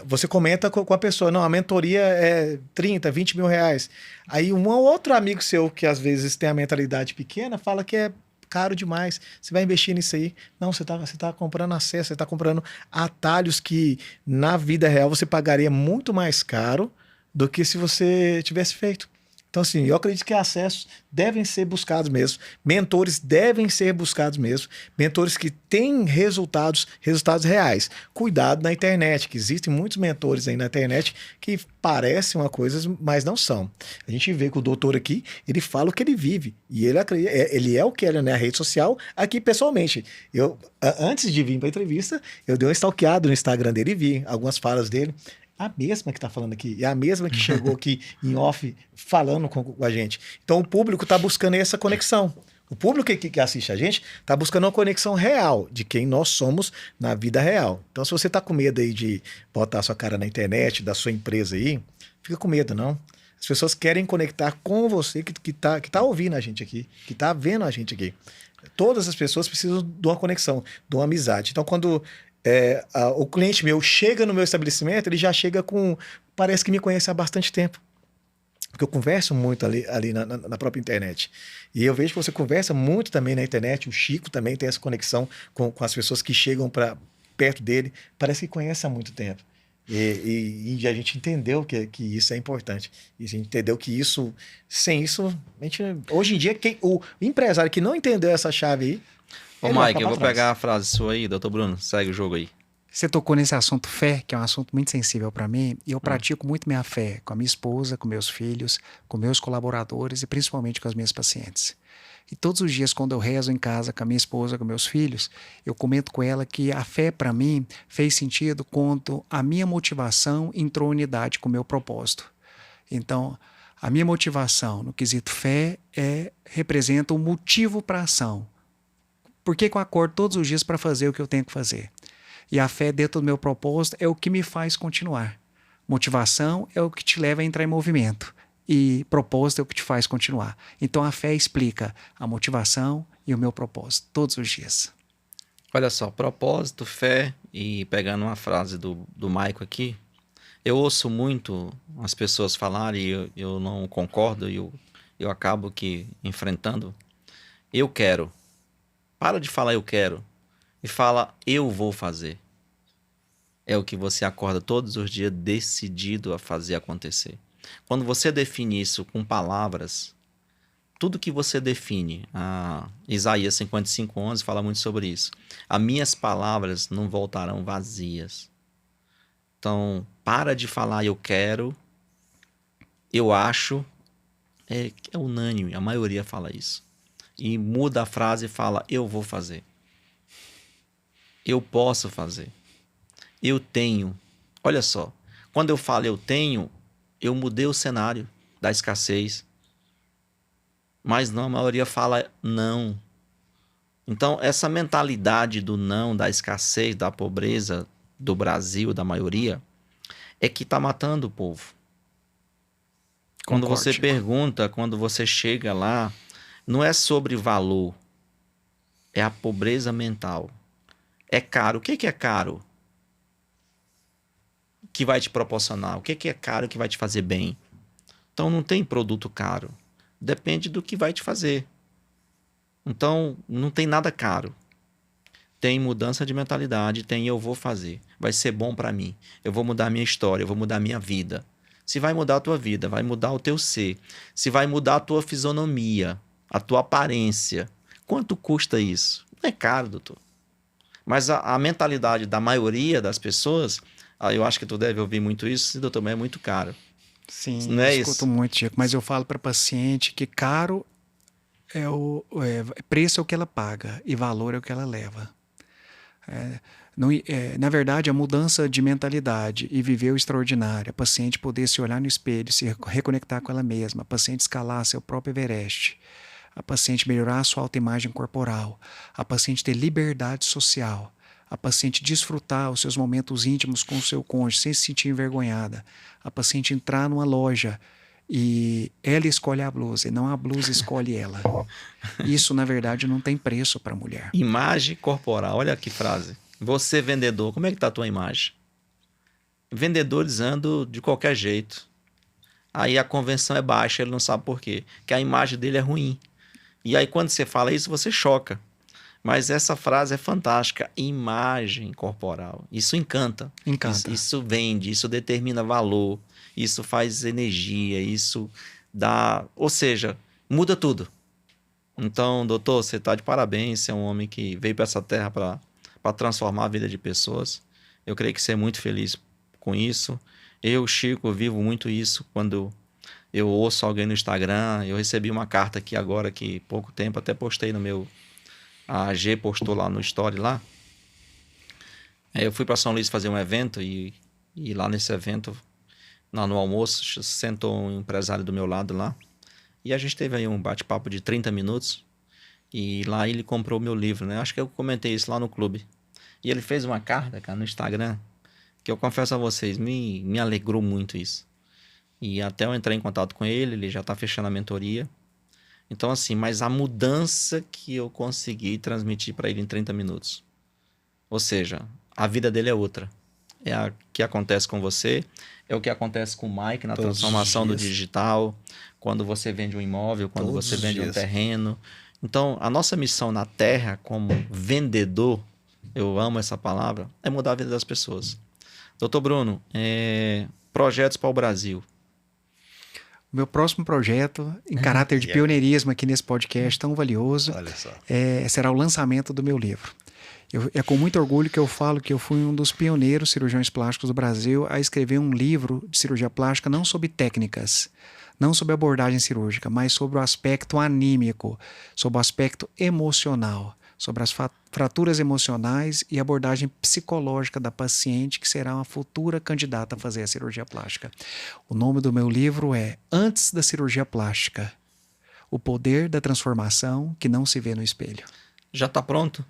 você comenta com a pessoa, não, a mentoria é 30, 20 mil reais. Aí um outro amigo seu que às vezes tem a mentalidade pequena fala que é caro demais, você vai investir nisso aí. Não, você tá comprando acesso, você está comprando atalhos que na vida real você pagaria muito mais caro do que se você tivesse feito. Então, assim, eu acredito que acessos devem ser buscados mesmo, mentores devem ser buscados mesmo, mentores que têm resultados reais. Cuidado na internet, que existem muitos mentores aí na internet que parecem uma coisa, mas não são. A gente vê que o doutor aqui, ele fala o que ele vive, e ele é o que ele é na rede social, aqui pessoalmente. Eu, antes de vir para a entrevista, eu dei uma stalkeada no Instagram dele e vi algumas falas dele. A mesma que está falando aqui, é a mesma que chegou aqui em off falando com a gente. Então o público está buscando essa conexão. O público que assiste a gente está buscando uma conexão real de quem nós somos na vida real. Então se você está com medo aí de botar a sua cara na internet, da sua empresa aí, fica com medo não. As pessoas querem conectar com você que tá ouvindo a gente aqui, que está vendo a gente aqui. Todas as pessoas precisam de uma conexão, de uma amizade. Então quando o cliente meu chega no meu estabelecimento, ele já chega com... Parece que me conhece há bastante tempo. Porque eu converso muito ali na própria internet. E eu vejo que você conversa muito também na internet. O Chico também tem essa conexão com as pessoas que chegam perto dele. Parece que conhece há muito tempo. E a gente entendeu que isso é importante. E a gente entendeu que isso, sem isso, hoje em dia, o empresário que não entendeu essa chave aí. Ô, ele vai Mike, ficar eu vou pra trás. pegar a frase sua aí, doutor Bruno. Segue o jogo aí. Você tocou nesse assunto fé, que é um assunto muito sensível para mim, e eu pratico muito minha fé com a minha esposa, com meus filhos, com meus colaboradores e principalmente com as minhas pacientes. E todos os dias, quando eu rezo em casa com a minha esposa, com meus filhos, eu comento com ela que a fé, para mim, fez sentido quando a minha motivação entrou em unidade com o meu propósito. Então, a minha motivação no quesito fé representa um motivo para a ação. Por que eu acordo todos os dias para fazer o que eu tenho que fazer? E a fé dentro do meu propósito é o que me faz continuar. Motivação é o que te leva a entrar em movimento. E propósito é o que te faz continuar. Então a fé explica a motivação e o meu propósito todos os dias. Olha só, propósito, fé, e pegando uma frase do Maico aqui, eu ouço muito as pessoas falarem e eu não concordo e eu acabo que enfrentando. Eu quero. Para de falar eu quero e fala eu vou fazer. É o que você acorda todos os dias decidido a fazer acontecer. Quando você define isso com palavras, tudo que você define, Isaías 55:11 fala muito sobre isso. As minhas palavras não voltarão vazias. Então, para de falar eu quero, eu acho, é unânime, a maioria fala isso. E muda a frase e fala eu vou fazer. Eu posso fazer. Eu tenho. Olha só, quando eu falo eu tenho, eu mudei o cenário da escassez. Mas não, a maioria fala não. Então, essa mentalidade do não, da escassez, da pobreza do Brasil, da maioria, é que está matando o povo. Quando Concordo, você Chico. pergunta, quando você chega lá, não é sobre valor, é a pobreza mental. É caro. O que é caro? Que vai te proporcionar? O que é caro que vai te fazer bem? Então não tem produto caro. Depende do que vai te fazer. Então não tem nada caro. Tem mudança de mentalidade, tem eu vou fazer. Vai ser bom para mim. Eu vou mudar minha história, eu vou mudar minha vida. Se vai mudar a tua vida, vai mudar o teu ser. Se vai mudar a tua fisionomia, a tua aparência. Quanto custa isso? Não é caro, doutor. Mas a mentalidade da maioria das pessoas, eu acho que tu deve ouvir muito isso, doutor, mas é muito caro. Sim, Não é eu escuto isso? muito, Chico, mas eu falo para paciente que caro preço é o que ela paga e valor é o que ela leva. Na verdade, a mudança de mentalidade e viver o extraordinário, a paciente poder se olhar no espelho, se reconectar com ela mesma, a paciente escalar seu próprio Everest, a paciente melhorar a sua autoimagem corporal, a paciente ter liberdade social, a paciente desfrutar os seus momentos íntimos com o seu cônjuge sem se sentir envergonhada, a paciente entrar numa loja e ela escolhe a blusa e não a blusa escolhe ela. Isso, na verdade, não tem preço para a mulher. Imagem corporal, olha que frase. Você, vendedor, como é que tá a tua imagem? Vendedores andam de qualquer jeito. Aí a convenção é baixa, ele não sabe por quê. Que a imagem dele é ruim. E aí quando você fala isso, você choca. Mas essa frase é fantástica. Imagem corporal. Isso encanta. Encanta. Isso vende, isso determina valor. Isso faz energia, isso dá... Ou seja, muda tudo. Então, doutor, você está de parabéns. Você é um homem que veio para essa terra para transformar a vida de pessoas. Eu creio que você é muito feliz com isso. Eu, Chico, vivo muito isso quando eu ouço alguém no Instagram. Eu recebi uma carta aqui agora, que pouco tempo, até postei no meu... A G postou lá no story lá. Eu fui para São Luís fazer um evento e lá nesse evento, no almoço, sentou um empresário do meu lado lá. E a gente teve aí um bate-papo de 30 minutos. E lá ele comprou o meu livro, né? Acho que eu comentei isso lá no clube. E ele fez uma carta, cara, no Instagram, que eu confesso a vocês, me alegrou muito isso. E até eu entrei em contato com ele já tá fechando a mentoria. Então, assim, mas a mudança que eu consegui transmitir para ele em 30 minutos. Ou seja, a vida dele é outra. é a que acontece com você, é o que acontece com o Mike na Todos os transformação do dias. digital, quando você vende um imóvel, quando Todos você os vende um dias. terreno. Então, a nossa missão na Terra, como vendedor, eu amo essa palavra, é mudar a vida das pessoas. Doutor Bruno, projetos para o Brasil. Meu próximo projeto, em caráter de E aí? pioneirismo aqui nesse podcast tão valioso, Olha só. será o lançamento do meu livro. É com muito orgulho que eu falo que eu fui um dos pioneiros cirurgiões plásticos do Brasil a escrever um livro de cirurgia plástica não sobre técnicas, não sobre abordagem cirúrgica, mas sobre o aspecto anímico, sobre o aspecto emocional, sobre as fraturas emocionais e abordagem psicológica da paciente que será uma futura candidata a fazer a cirurgia plástica. O nome do meu livro é Antes da Cirurgia Plástica, o poder da transformação que não se vê no espelho. Já está pronto?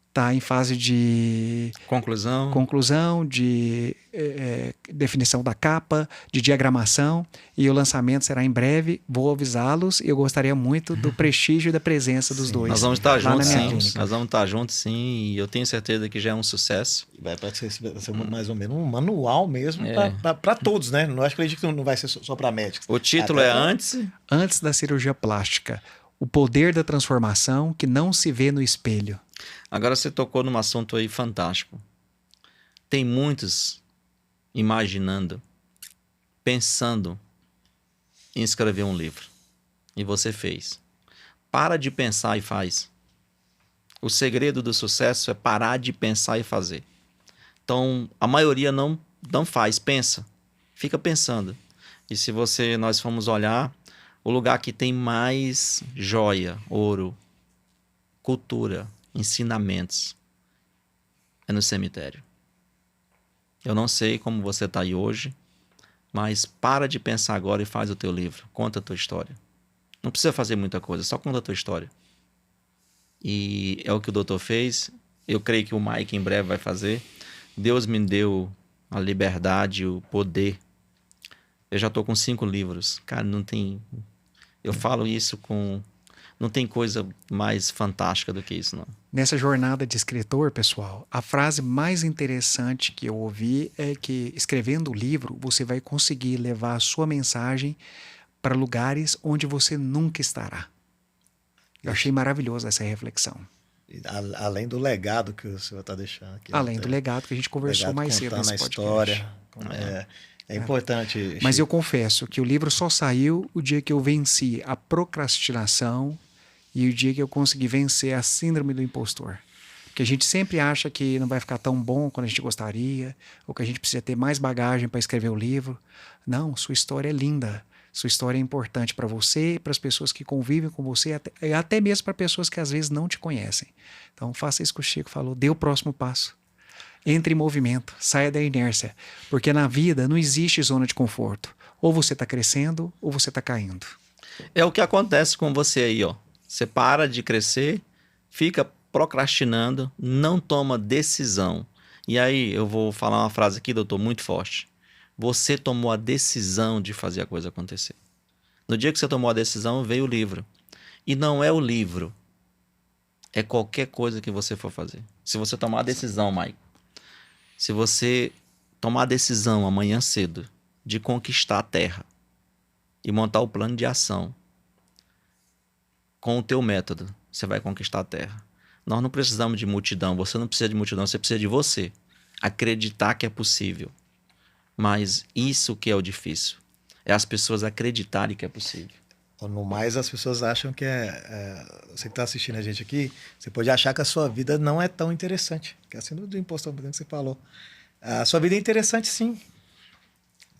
Está em fase de Conclusão? de definição da capa, de diagramação, e o lançamento será em breve. Vou avisá-los e eu gostaria muito do prestígio e da presença dos dois. Nós vamos estar lá juntos, na minha sim. clínica. Nós vamos estar juntos, sim. E eu tenho certeza que já é um sucesso. Vai ser mais ou menos um manual mesmo É. para todos, né? Não acredito que não vai ser só para médicos. O título Até é pra- Antes da cirurgia plástica, o poder da transformação que não se vê no espelho. Agora você tocou num assunto aí fantástico. Tem muitos imaginando, pensando em escrever um livro. E você fez. Para de pensar e faz. O segredo do sucesso é parar de pensar e fazer. Então, a maioria não faz, pensa. Fica pensando. E se nós formos olhar, o lugar que tem mais joia, ouro, cultura, ensinamentos, é no cemitério. Eu não sei como você está aí hoje, mas para de pensar agora e faz o teu livro. Conta a tua história. Não precisa fazer muita coisa, só conta a tua história. E é o que o doutor fez. Eu creio que o Mike em breve vai fazer. Deus me deu a liberdade, o poder. Eu já estou com 5 livros. Cara, não tem... Eu falo isso com... Não tem coisa mais fantástica do que isso, não. Nessa jornada de escritor, pessoal, a frase mais interessante que eu ouvi é que, escrevendo o livro, você vai conseguir levar a sua mensagem para lugares onde você nunca estará. Eu achei maravilhosa essa reflexão. Além do legado que o senhor está deixando aqui. Além do legado que a gente conversou legado mais cedo contando nesse a podcast. história. É importante. Mas Chico. eu confesso que o livro só saiu o dia que eu venci a procrastinação e o dia que eu consegui vencer a síndrome do impostor. Porque a gente sempre acha que não vai ficar tão bom quando a gente gostaria, ou que a gente precisa ter mais bagagem para escrever o livro. Não, sua história é linda. Sua história é importante para você, para as pessoas que convivem com você, até mesmo para pessoas que às vezes não te conhecem. Então faça isso que o Chico falou, dê o próximo passo. Entre em movimento, saia da inércia. Porque na vida não existe zona de conforto. Ou você está crescendo, ou você está caindo. É o que acontece com você aí, ó. Você para de crescer, fica procrastinando, não toma decisão. E aí eu vou falar uma frase aqui, doutor, muito forte. Você tomou a decisão de fazer a coisa acontecer. No dia que você tomou a decisão, veio o livro. E não é o livro. É qualquer coisa que você for fazer. Se você tomar a decisão, Mike, se você tomar a decisão amanhã cedo de conquistar a Terra e montar o plano de ação com o teu método, você vai conquistar a Terra. Nós não precisamos de multidão. Você não precisa de multidão, você precisa de você. Acreditar que é possível. Mas isso que é o difícil. É as pessoas acreditarem que é possível. No mais, as pessoas acham que você que está assistindo a gente aqui, você pode achar que a sua vida não é tão interessante. Que é assim do impostor que você falou. A sua vida é interessante, sim.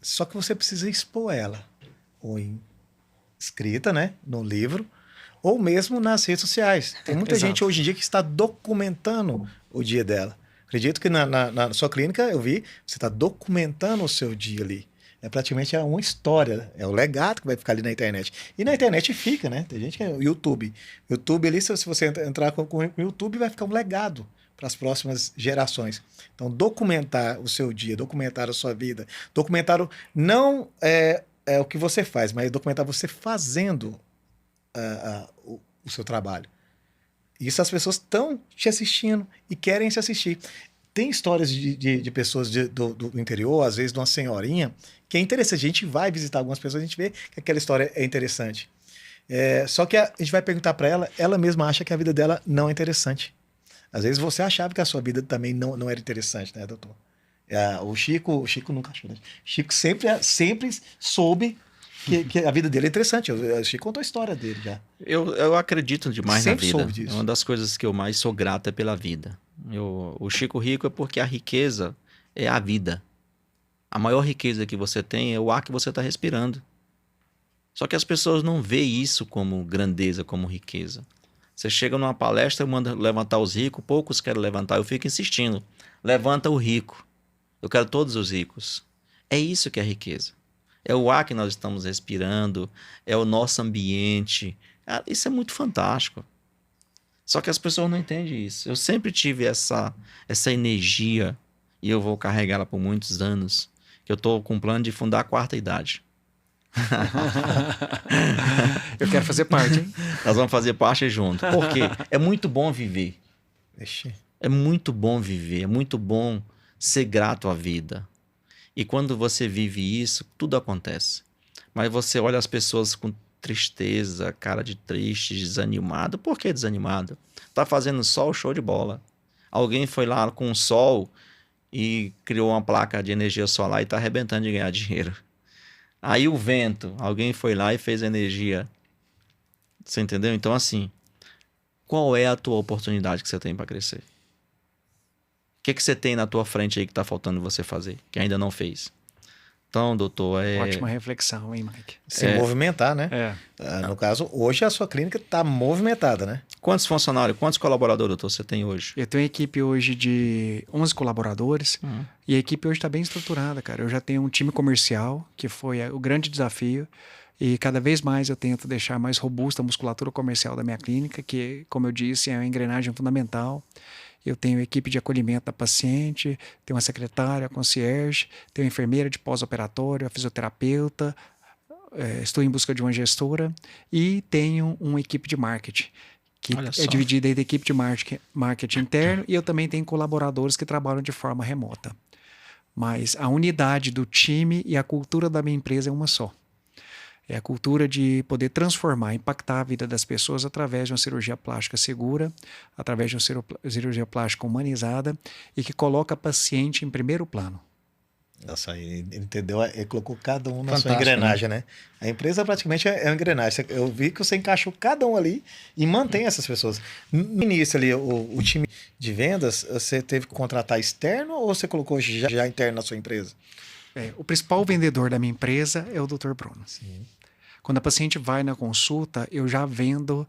Só que você precisa expor ela. Ou em escrita, né? No livro. Ou mesmo nas redes sociais. Tem muita Exato. gente hoje em dia que está documentando o dia dela. Acredito que na sua clínica, eu vi, você está documentando o seu dia ali. Praticamente é uma história, é o legado que vai ficar ali na internet. E na internet fica, né? Tem gente que é o YouTube. YouTube ali, se você entrar com o YouTube, vai ficar um legado para as próximas gerações. Então, documentar o seu dia, documentar a sua vida, documentar não é o que você faz, mas documentar você fazendo o seu trabalho. Isso as pessoas estão te assistindo e querem se assistir. tem histórias de pessoas do interior, às vezes de uma senhorinha, que é interessante. A gente vai visitar algumas pessoas, a gente vê que aquela história é interessante. Só que a gente vai perguntar para ela, ela mesma acha que a vida dela não é interessante. Às vezes você achava que a sua vida também não era interessante, né, doutor? O Chico nunca achou, né? Chico sempre soube que a vida dele é interessante. O Chico contou a história dele já. Eu acredito demais na Sempre vida. soube disso. É uma das coisas que eu mais sou grato é pela vida. O Chico Rico é porque a riqueza é a vida. A maior riqueza que você tem é o ar que você está respirando. Só que as pessoas não veem isso como grandeza, como riqueza. Você chega numa palestra, manda levantar os ricos, poucos querem levantar. Eu fico insistindo. Levanta o rico. Eu quero todos os ricos. É isso que é riqueza. É o ar que nós estamos respirando, é o nosso ambiente. Isso é muito fantástico. Só que as pessoas não entendem isso. Eu sempre tive essa energia, e eu vou carregá-la por muitos anos, que eu estou com um plano de fundar a quarta idade. Eu quero fazer parte, hein? Nós vamos fazer parte junto. Por quê? É muito bom viver. Ixi. É muito bom viver, é muito bom ser grato à vida. E quando você vive isso, tudo acontece. Mas você olha as pessoas com tristeza, cara de triste, desanimado. Por que desanimado? Tá fazendo sol, show de bola. Alguém foi lá com o sol e criou uma placa de energia solar e tá arrebentando de ganhar dinheiro. Aí o vento, alguém foi lá e fez energia. Você entendeu? Então assim, qual é a tua oportunidade que você tem para crescer? O que você tem na tua frente aí que tá faltando você fazer, que ainda não fez? Então, doutor, Ótima reflexão, hein, Mike? Se movimentar, né? No caso, hoje a sua clínica está movimentada, né? Quantos funcionários, quantos colaboradores, doutor, você tem hoje? Eu tenho uma equipe hoje de 11 colaboradores e a equipe hoje está bem estruturada, cara. Eu já tenho um time comercial, que foi o grande desafio, e cada vez mais eu tento deixar mais robusta a musculatura comercial da minha clínica, que, como eu disse, é uma engrenagem fundamental. Eu tenho equipe de acolhimento da paciente, tenho uma secretária, concierge, tenho uma enfermeira de pós-operatório, a fisioterapeuta, estou em busca de uma gestora e tenho uma equipe de marketing, que é dividida entre equipe de marketing interno e eu também tenho colaboradores que trabalham de forma remota. Mas a unidade do time e a cultura da minha empresa é uma só. É a cultura de poder transformar, impactar a vida das pessoas através de uma cirurgia plástica segura, através de uma cirurgia plástica humanizada e que coloca a paciente em primeiro plano. Nossa, ele entendeu? Ele colocou cada um na sua engrenagem, né? A empresa praticamente é uma engrenagem. Eu vi que você encaixou cada um ali e mantém essas pessoas. No início ali, o time de vendas, você teve que contratar externo ou você colocou já interno na sua empresa? O principal vendedor da minha empresa é o Dr. Bruno. Sim. Quando a paciente vai na consulta, eu já vendo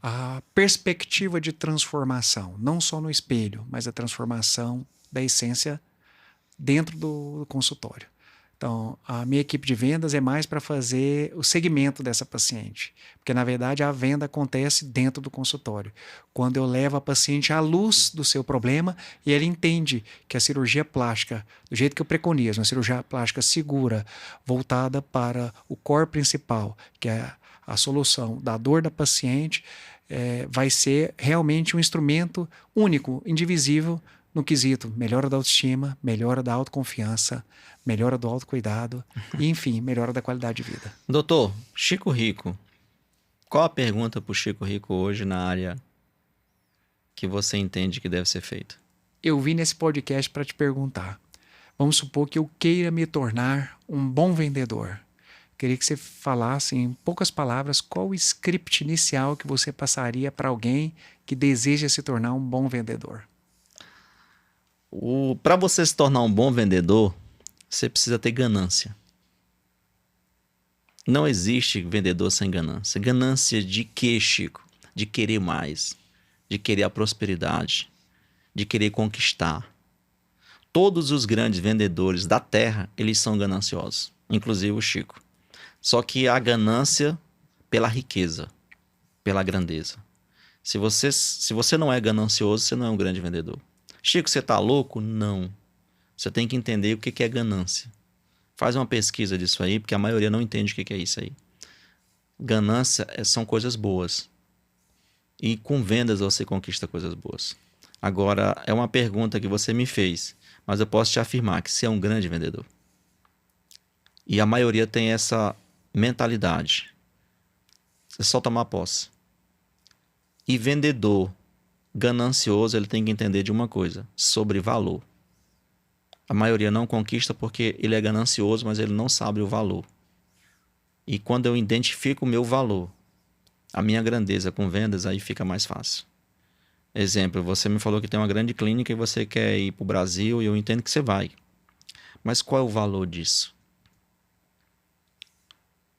a perspectiva de transformação, não só no espelho, mas a transformação da essência dentro do consultório. Então, a minha equipe de vendas é mais para fazer o segmento dessa paciente, porque, na verdade, a venda acontece dentro do consultório, quando eu levo a paciente à luz do seu problema e ela entende que a cirurgia plástica, do jeito que eu preconizo, uma cirurgia plástica segura, voltada para o core principal, que é a solução da dor da paciente, vai ser realmente um instrumento único, indivisível, no quesito melhora da autoestima, melhora da autoconfiança, melhora do autocuidado e, enfim, melhora da qualidade de vida. Doutor, Chico Rico, qual a pergunta para o Chico Rico hoje na área que você entende que deve ser feita? Eu vim nesse podcast para te perguntar. Vamos supor que eu queira me tornar um bom vendedor. Queria que você falasse em poucas palavras qual o script inicial que você passaria para alguém que deseja se tornar um bom vendedor. Para você se tornar um bom vendedor, você precisa ter ganância. Não existe vendedor sem ganância. Ganância de quê, Chico? De querer mais, de querer a prosperidade, de querer conquistar. Todos os grandes vendedores da terra, eles são gananciosos, inclusive o Chico. Só que a ganância pela riqueza, pela grandeza. Se você não é ganancioso, você não é um grande vendedor. Chico, você tá louco? Não. Você tem que entender o que é ganância. Faz uma pesquisa disso aí, porque a maioria não entende o que é isso aí. Ganância são coisas boas. E com vendas você conquista coisas boas. Agora, é uma pergunta que você me fez, mas eu posso te afirmar que você é um grande vendedor. E a maioria tem essa mentalidade. É só tomar posse. E vendedor ganancioso, ele tem que entender de uma coisa, sobre valor. A maioria não conquista porque ele é ganancioso, mas ele não sabe o valor. E quando eu identifico o meu valor, a minha grandeza com vendas, aí fica mais fácil. Exemplo, você me falou que tem uma grande clínica e você quer ir para o Brasil e eu entendo que você vai. Mas qual é o valor disso?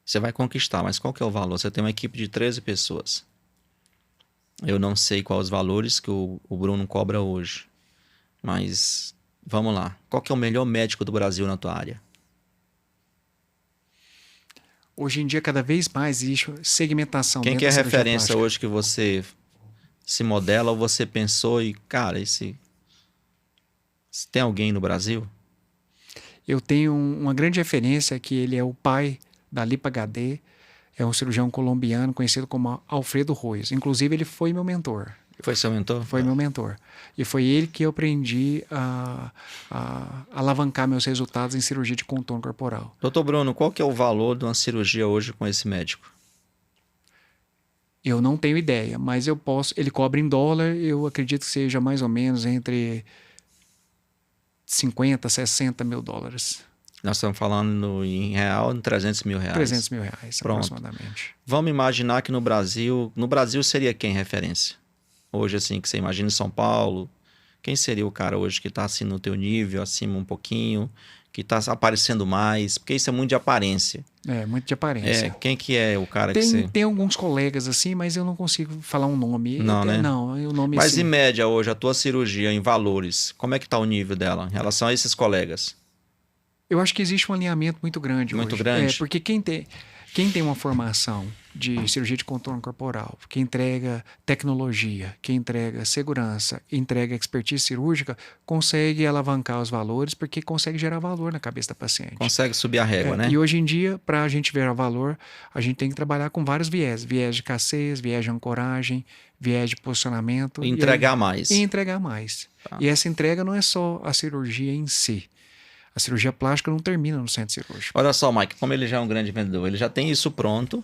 Você vai conquistar, mas qual que é o valor? Você tem uma equipe de 13 pessoas. Eu não sei quais os valores que o Bruno cobra hoje. Mas vamos lá. Qual que é o melhor médico do Brasil na tua área? Hoje em dia, cada vez mais existe segmentação. Quem dentro que é a da cirurgia referência plástica. hoje que você se modela ou você pensou e, cara, tem alguém no Brasil? Eu tenho uma grande referência que ele é o pai da Lipa HD, é um cirurgião colombiano conhecido como Alfredo Ruiz. Inclusive, ele foi meu mentor. Foi seu mentor? Foi meu mentor. E foi ele que eu aprendi a alavancar meus resultados em cirurgia de contorno corporal. Doutor Bruno, qual que é o valor de uma cirurgia hoje com esse médico? Eu não tenho ideia, mas eu posso. Ele cobra em dólar, eu acredito que seja mais ou menos entre 50, 60 mil dólares. Nós estamos falando em real, em 300 mil reais. 300 mil reais, Pronto. aproximadamente. Vamos imaginar que no Brasil seria quem referência? Hoje, assim, que você imagina em São Paulo, quem seria o cara hoje que está assim no teu nível, acima um pouquinho, que está aparecendo mais? Porque isso é muito de aparência. É, muito de aparência. Quem que é o cara que você... Tem alguns colegas assim, mas eu não consigo falar um nome. Não, né? Não, o nome Mas assim. em média hoje, a tua cirurgia em valores, como é que está o nível dela em relação a esses colegas? Eu acho que existe um alinhamento muito grande Muito hoje. grande? Porque quem tem uma formação de cirurgia de contorno corporal, que entrega tecnologia, que entrega segurança, entrega expertise cirúrgica, consegue alavancar os valores porque consegue gerar valor na cabeça da paciente. Consegue subir a régua, né? E hoje em dia, para a gente ver o valor, a gente tem que trabalhar com vários viés. Viés de escassez, viés de ancoragem, viés de posicionamento. E entregar mais. E entregar mais. Tá. E essa entrega não é só a cirurgia em si. A cirurgia plástica não termina no centro cirúrgico. Olha só, Mike, como ele já é um grande vendedor, ele já tem isso pronto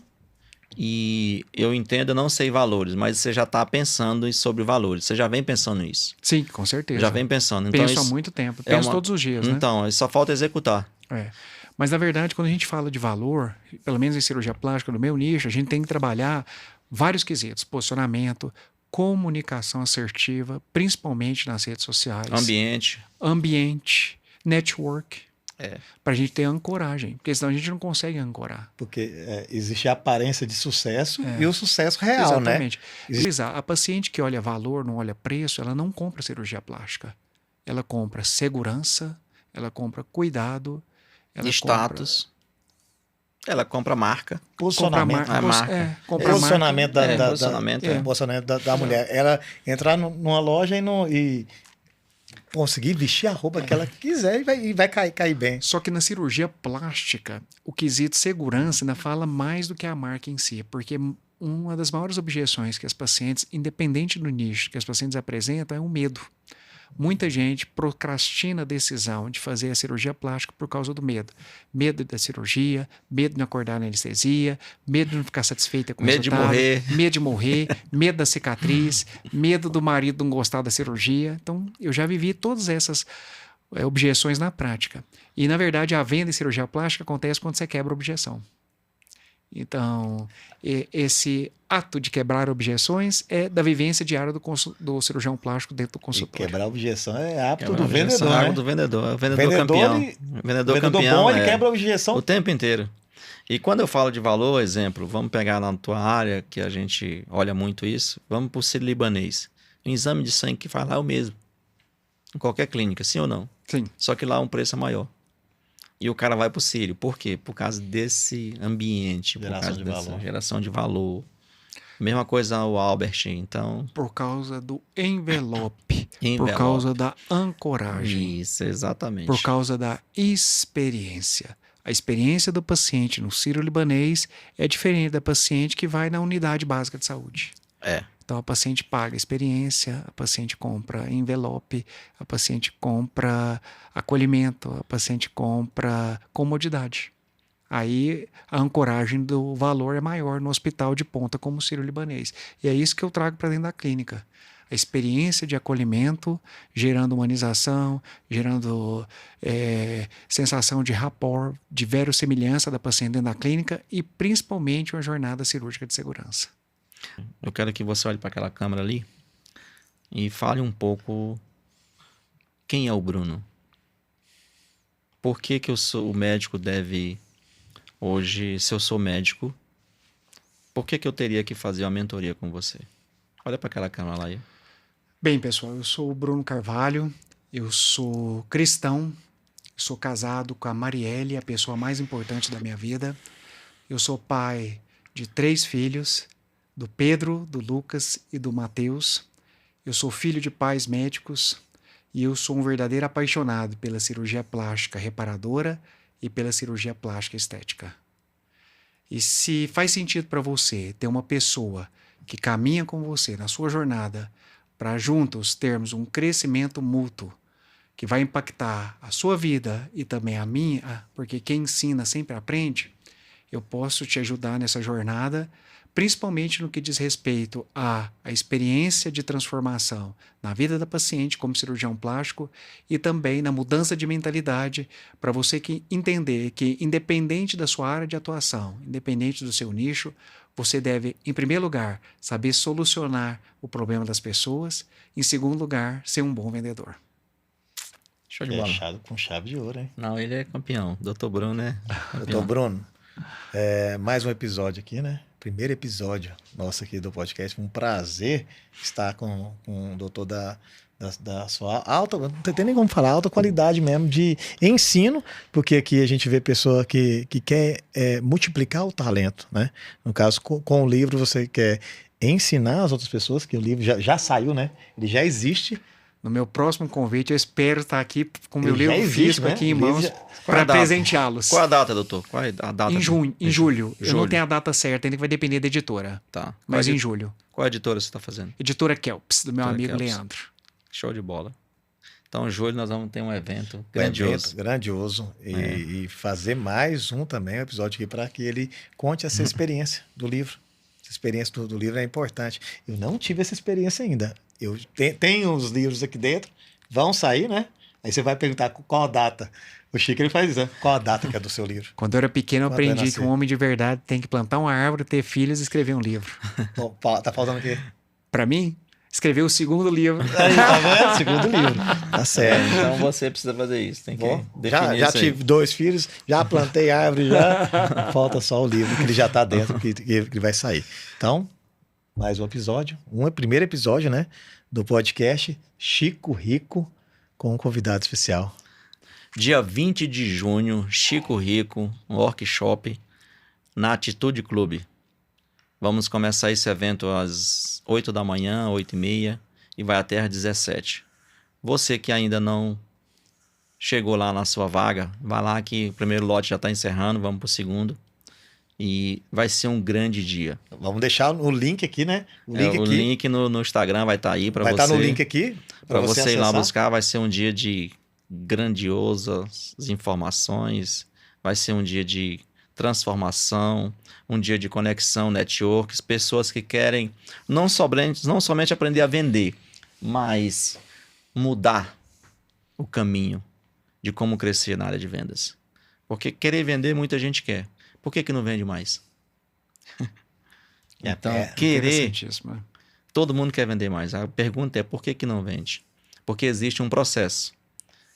e eu entendo, eu não sei valores, mas você já está pensando sobre valores, você já vem pensando nisso. Sim, com certeza. Já vem pensando. Então, Penso há muito tempo, penso todos os dias, né? Então, só falta executar. Mas, na verdade, quando a gente fala de valor, pelo menos em cirurgia plástica, no meu nicho, a gente tem que trabalhar vários quesitos. Posicionamento, comunicação assertiva, principalmente nas redes sociais. Ambiente, network, para a gente ter ancoragem, porque senão a gente não consegue ancorar. Porque existe a aparência de sucesso e o sucesso real, Exatamente. né? A paciente que olha valor, não olha preço, ela não compra cirurgia plástica. Ela compra segurança, ela compra cuidado, ela status. Ela compra marca. Posicionamento. Posicionamento da mulher. Ela entrar numa loja e conseguir vestir a roupa que ela quiser e vai cair bem. Só que na cirurgia plástica, o quesito segurança ainda fala mais do que a marca em si, porque uma das maiores objeções que as pacientes, independente do nicho que as pacientes apresentam, é o medo. Muita gente procrastina a decisão de fazer a cirurgia plástica por causa do medo. Medo da cirurgia, medo de não acordar na anestesia, medo de não ficar satisfeita com o resultado. Medo de morrer, medo da cicatriz, medo do marido não gostar da cirurgia. Então, eu já vivi todas essas objeções na prática. E, na verdade, a venda em cirurgia plástica acontece quando você quebra a objeção. Então, esse ato de quebrar objeções é da vivência diária do cirurgião plástico dentro do consultório. E quebrar objeção é hábito do vendedor, né? É do vendedor. É o vendedor campeão. Vendedor campeão, ele quebra a objeção o tempo inteiro. E quando eu falo de valor, exemplo, vamos pegar na tua área, que a gente olha muito isso, vamos para o sírio-libanês. O exame de sangue que faz lá é o mesmo. Em qualquer clínica, sim ou não? Sim. Só que lá um preço é maior. E o cara vai pro Sírio. Por quê? Por causa desse ambiente, por causa dessa geração de valor. Mesma coisa o Albert, então... Por causa do envelope. Por causa da ancoragem. Isso, exatamente. Por causa da experiência. A experiência do paciente no sírio-libanês é diferente da paciente que vai na unidade básica de saúde. Então, a paciente paga experiência, a paciente compra envelope, a paciente compra acolhimento, a paciente compra comodidade. Aí a ancoragem do valor é maior no hospital de ponta como o Sírio-Libanês. E é isso que eu trago para dentro da clínica. A experiência de acolhimento, gerando humanização, gerando sensação de rapport, de verossimilhança da paciente dentro da clínica e principalmente uma jornada cirúrgica de segurança. Eu quero que você olhe para aquela câmera ali e fale um pouco quem é o Bruno. Por que que o médico deve... Hoje, se eu sou médico, por que que eu teria que fazer uma mentoria com você? Olha para aquela câmera lá aí. Bem, pessoal, eu sou o Bruno Carvalho, eu sou cristão, sou casado com a Marielle, a pessoa mais importante da minha vida. Eu sou pai de 3 filhos, do Pedro, do Lucas e do Mateus. Eu sou filho de pais médicos e eu sou um verdadeiro apaixonado pela cirurgia plástica reparadora e pela cirurgia plástica estética. E se faz sentido para você ter uma pessoa que caminha com você na sua jornada para juntos termos um crescimento mútuo que vai impactar a sua vida e também a minha, porque quem ensina sempre aprende, eu posso te ajudar nessa jornada, principalmente no que diz respeito à experiência de transformação na vida da paciente como cirurgião plástico e também na mudança de mentalidade para você que entender que, independente da sua área de atuação, independente do seu nicho, você deve, em primeiro lugar, saber solucionar o problema das pessoas, em segundo lugar, ser um bom vendedor. Show de bola. Fechado com chave de ouro, hein? Não, ele é campeão. Dr. Bruno é campeão. Doutor Bruno, mais um episódio aqui, né? Primeiro episódio nosso aqui do podcast. Foi um prazer estar com o doutor da sua alta, não tem nem como falar, alta qualidade mesmo de ensino, porque aqui a gente vê pessoa que quer multiplicar o talento, né? No caso, com o livro você quer ensinar as outras pessoas, que o livro já saiu, né? Ele já existe. No meu próximo convite, eu espero estar aqui com o meu Ele já livro existe, físico né? aqui em O livro mãos já- para a data? presenteá-los. Qual a data, doutor? Qual é a data? Em julho. Eu Julho. não tenho a data certa, ainda que vai depender da editora. Tá. Mas Qual em julho. Qual editora você está fazendo? Editora Kelps, do meu Editora amigo Kelps. Leandro. Show de bola. Então, em julho nós vamos ter um evento Grandioso. grandioso. E fazer mais um também, um episódio aqui, para que ele conte essa experiência do livro. Essa experiência do livro é importante. Eu não tive essa experiência ainda. Eu tenho os livros aqui dentro, vão sair, né? Aí você vai perguntar qual a data. O Chico, ele faz isso, né? Qual a data que é do seu livro? Quando eu era pequeno, eu Quando vai aprendi que nascer? um homem de verdade tem que plantar uma árvore, ter filhos e escrever um livro. Bom, tá faltando o quê? Para mim, escrever o segundo livro. Aí, tá vendo? Segundo livro. Tá certo. Então você precisa fazer isso. Tem que Bom, definir já isso aí. tive 2 filhos, já plantei árvore, já. Falta só o livro, que ele já tá dentro, que vai sair. Então, mais um episódio. Primeiro episódio, né? Do podcast Chico Rico, com um convidado especial. Dia 20 de junho, Chico Rico, um workshop na Atitude Clube. Vamos começar esse evento às 8 da manhã, 8h30, e vai até às 17. Você que ainda não chegou lá na sua vaga, vai lá que o primeiro lote já está encerrando, vamos para o segundo. E vai ser um grande dia. Vamos deixar o link aqui, né? O link O aqui. link no Instagram vai estar aí para você. Vai estar no link aqui. Para você ir lá acessar. buscar, vai ser um dia de grandiosas informações, vai ser um dia de transformação, um dia de conexão, networks, pessoas que querem não somente aprender a vender, mas mudar o caminho de como crescer na área de vendas. Porque querer vender muita gente quer. Por que não vende mais? Então, querer... Interessantíssimo. Todo mundo quer vender mais. A pergunta é por que não vende? Porque existe um processo.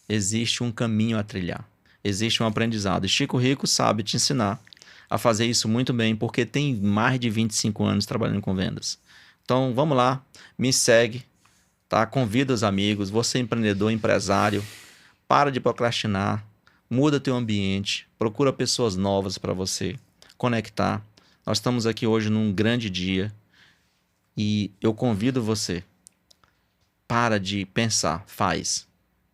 Existe um caminho a trilhar. Existe um aprendizado. E Chico Rico sabe te ensinar a fazer isso muito bem, porque tem mais de 25 anos trabalhando com vendas. Então, vamos lá, me segue, tá? Convida os amigos, você empreendedor, empresário, para de procrastinar, muda teu ambiente, procura pessoas novas para você conectar. Nós estamos aqui hoje num grande dia e eu convido você, para de pensar, faz.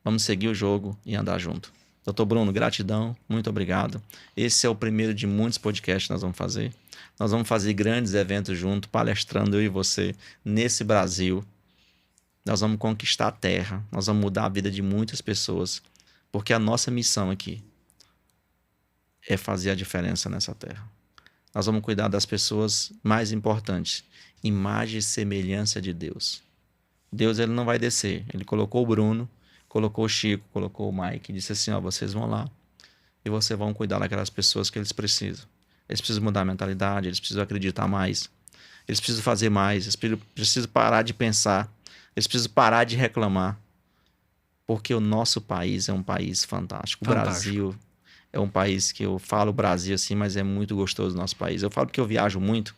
Vamos seguir o jogo e andar junto. Doutor Bruno, gratidão, muito obrigado. Esse é o primeiro de muitos podcasts que nós vamos fazer. Nós vamos fazer grandes eventos juntos, palestrando eu e você nesse Brasil. Nós vamos conquistar a terra, nós vamos mudar a vida de muitas pessoas, porque a nossa missão aqui é fazer a diferença nessa terra. Nós vamos cuidar das pessoas mais importantes, imagem e semelhança de Deus. Deus, ele não vai descer. Ele colocou o Bruno, colocou o Chico, colocou o Mike, e disse assim, ó, vocês vão lá e vocês vão cuidar daquelas pessoas que eles precisam. Eles precisam mudar a mentalidade, eles precisam acreditar mais, eles precisam fazer mais, eles precisam parar de pensar, eles precisam parar de reclamar, porque o nosso país é um país fantástico. O Brasil é um país que eu falo Brasil assim, mas é muito gostoso o nosso país. Eu falo porque eu viajo muito.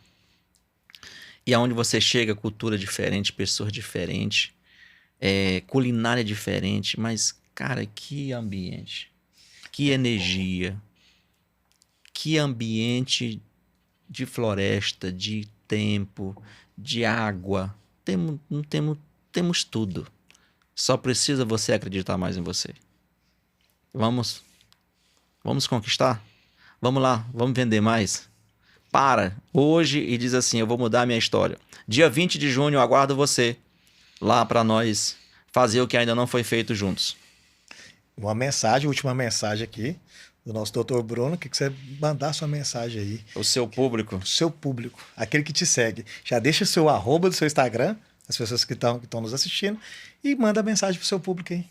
E aonde você chega, cultura diferente, pessoas diferentes, culinária diferente, mas, cara, que ambiente, que energia, que ambiente de floresta, de tempo, de água. Temos tudo. Só precisa você acreditar mais em você. Vamos conquistar? Vamos lá, vamos vender mais? Para hoje e diz assim, eu vou mudar a minha história. Dia 20 de junho eu aguardo você lá para nós fazer o que ainda não foi feito juntos. Uma mensagem, última mensagem aqui do nosso doutor Bruno, que você mandar sua mensagem aí. O seu público. O seu público, aquele que te segue. Já deixa o seu @ do seu Instagram, as pessoas que estão nos assistindo, e manda a mensagem pro seu público aí.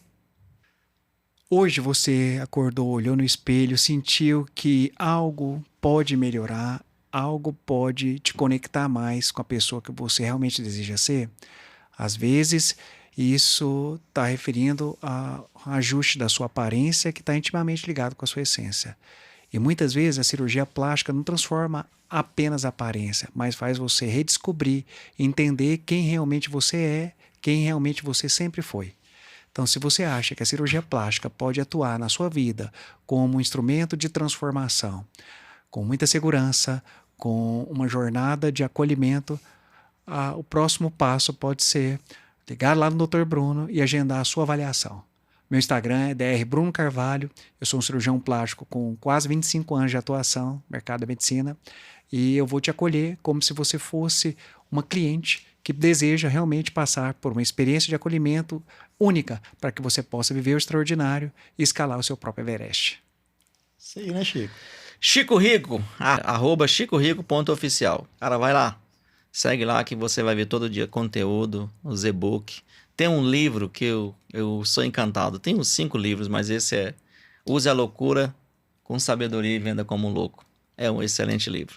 Hoje você acordou, olhou no espelho, sentiu que algo pode melhorar, algo pode te conectar mais com a pessoa que você realmente deseja ser? Às vezes, isso está referindo ao ajuste da sua aparência que está intimamente ligado com a sua essência. E muitas vezes a cirurgia plástica não transforma apenas a aparência, mas faz você redescobrir, entender quem realmente você é, quem realmente você sempre foi. Então, se você acha que a cirurgia plástica pode atuar na sua vida como um instrumento de transformação, com muita segurança, com uma jornada de acolhimento, o próximo passo pode ser ligar lá no Dr. Bruno e agendar a sua avaliação. Meu Instagram é Dr. Bruno Carvalho, eu sou um cirurgião plástico com quase 25 anos de atuação no mercado da medicina e eu vou te acolher como se você fosse uma cliente que deseja realmente passar por uma experiência de acolhimento única para que você possa viver o extraordinário e escalar o seu próprio Everest. Isso aí, né, Chico? Chico Rico, @chicorico.oficial. Cara, vai lá. Segue lá que você vai ver todo dia conteúdo, os e-book. Tem um livro que eu sou encantado. Tem uns 5 livros, mas esse é Use a Loucura com Sabedoria e Venda como um Louco. É um excelente livro.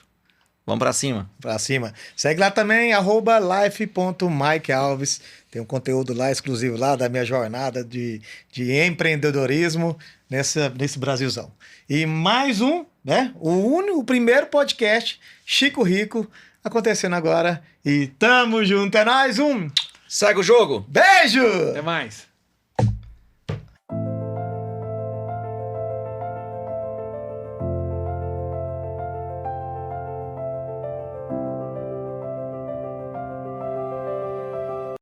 Vamos pra cima. Pra cima. Segue lá também, @life.mikealves. Tem um conteúdo lá exclusivo lá da minha jornada de empreendedorismo nesse Brasilzão. E mais um, né? O primeiro podcast Chico Rico acontecendo agora. E tamo junto, é nóis, Segue o jogo! Beijo! Até mais!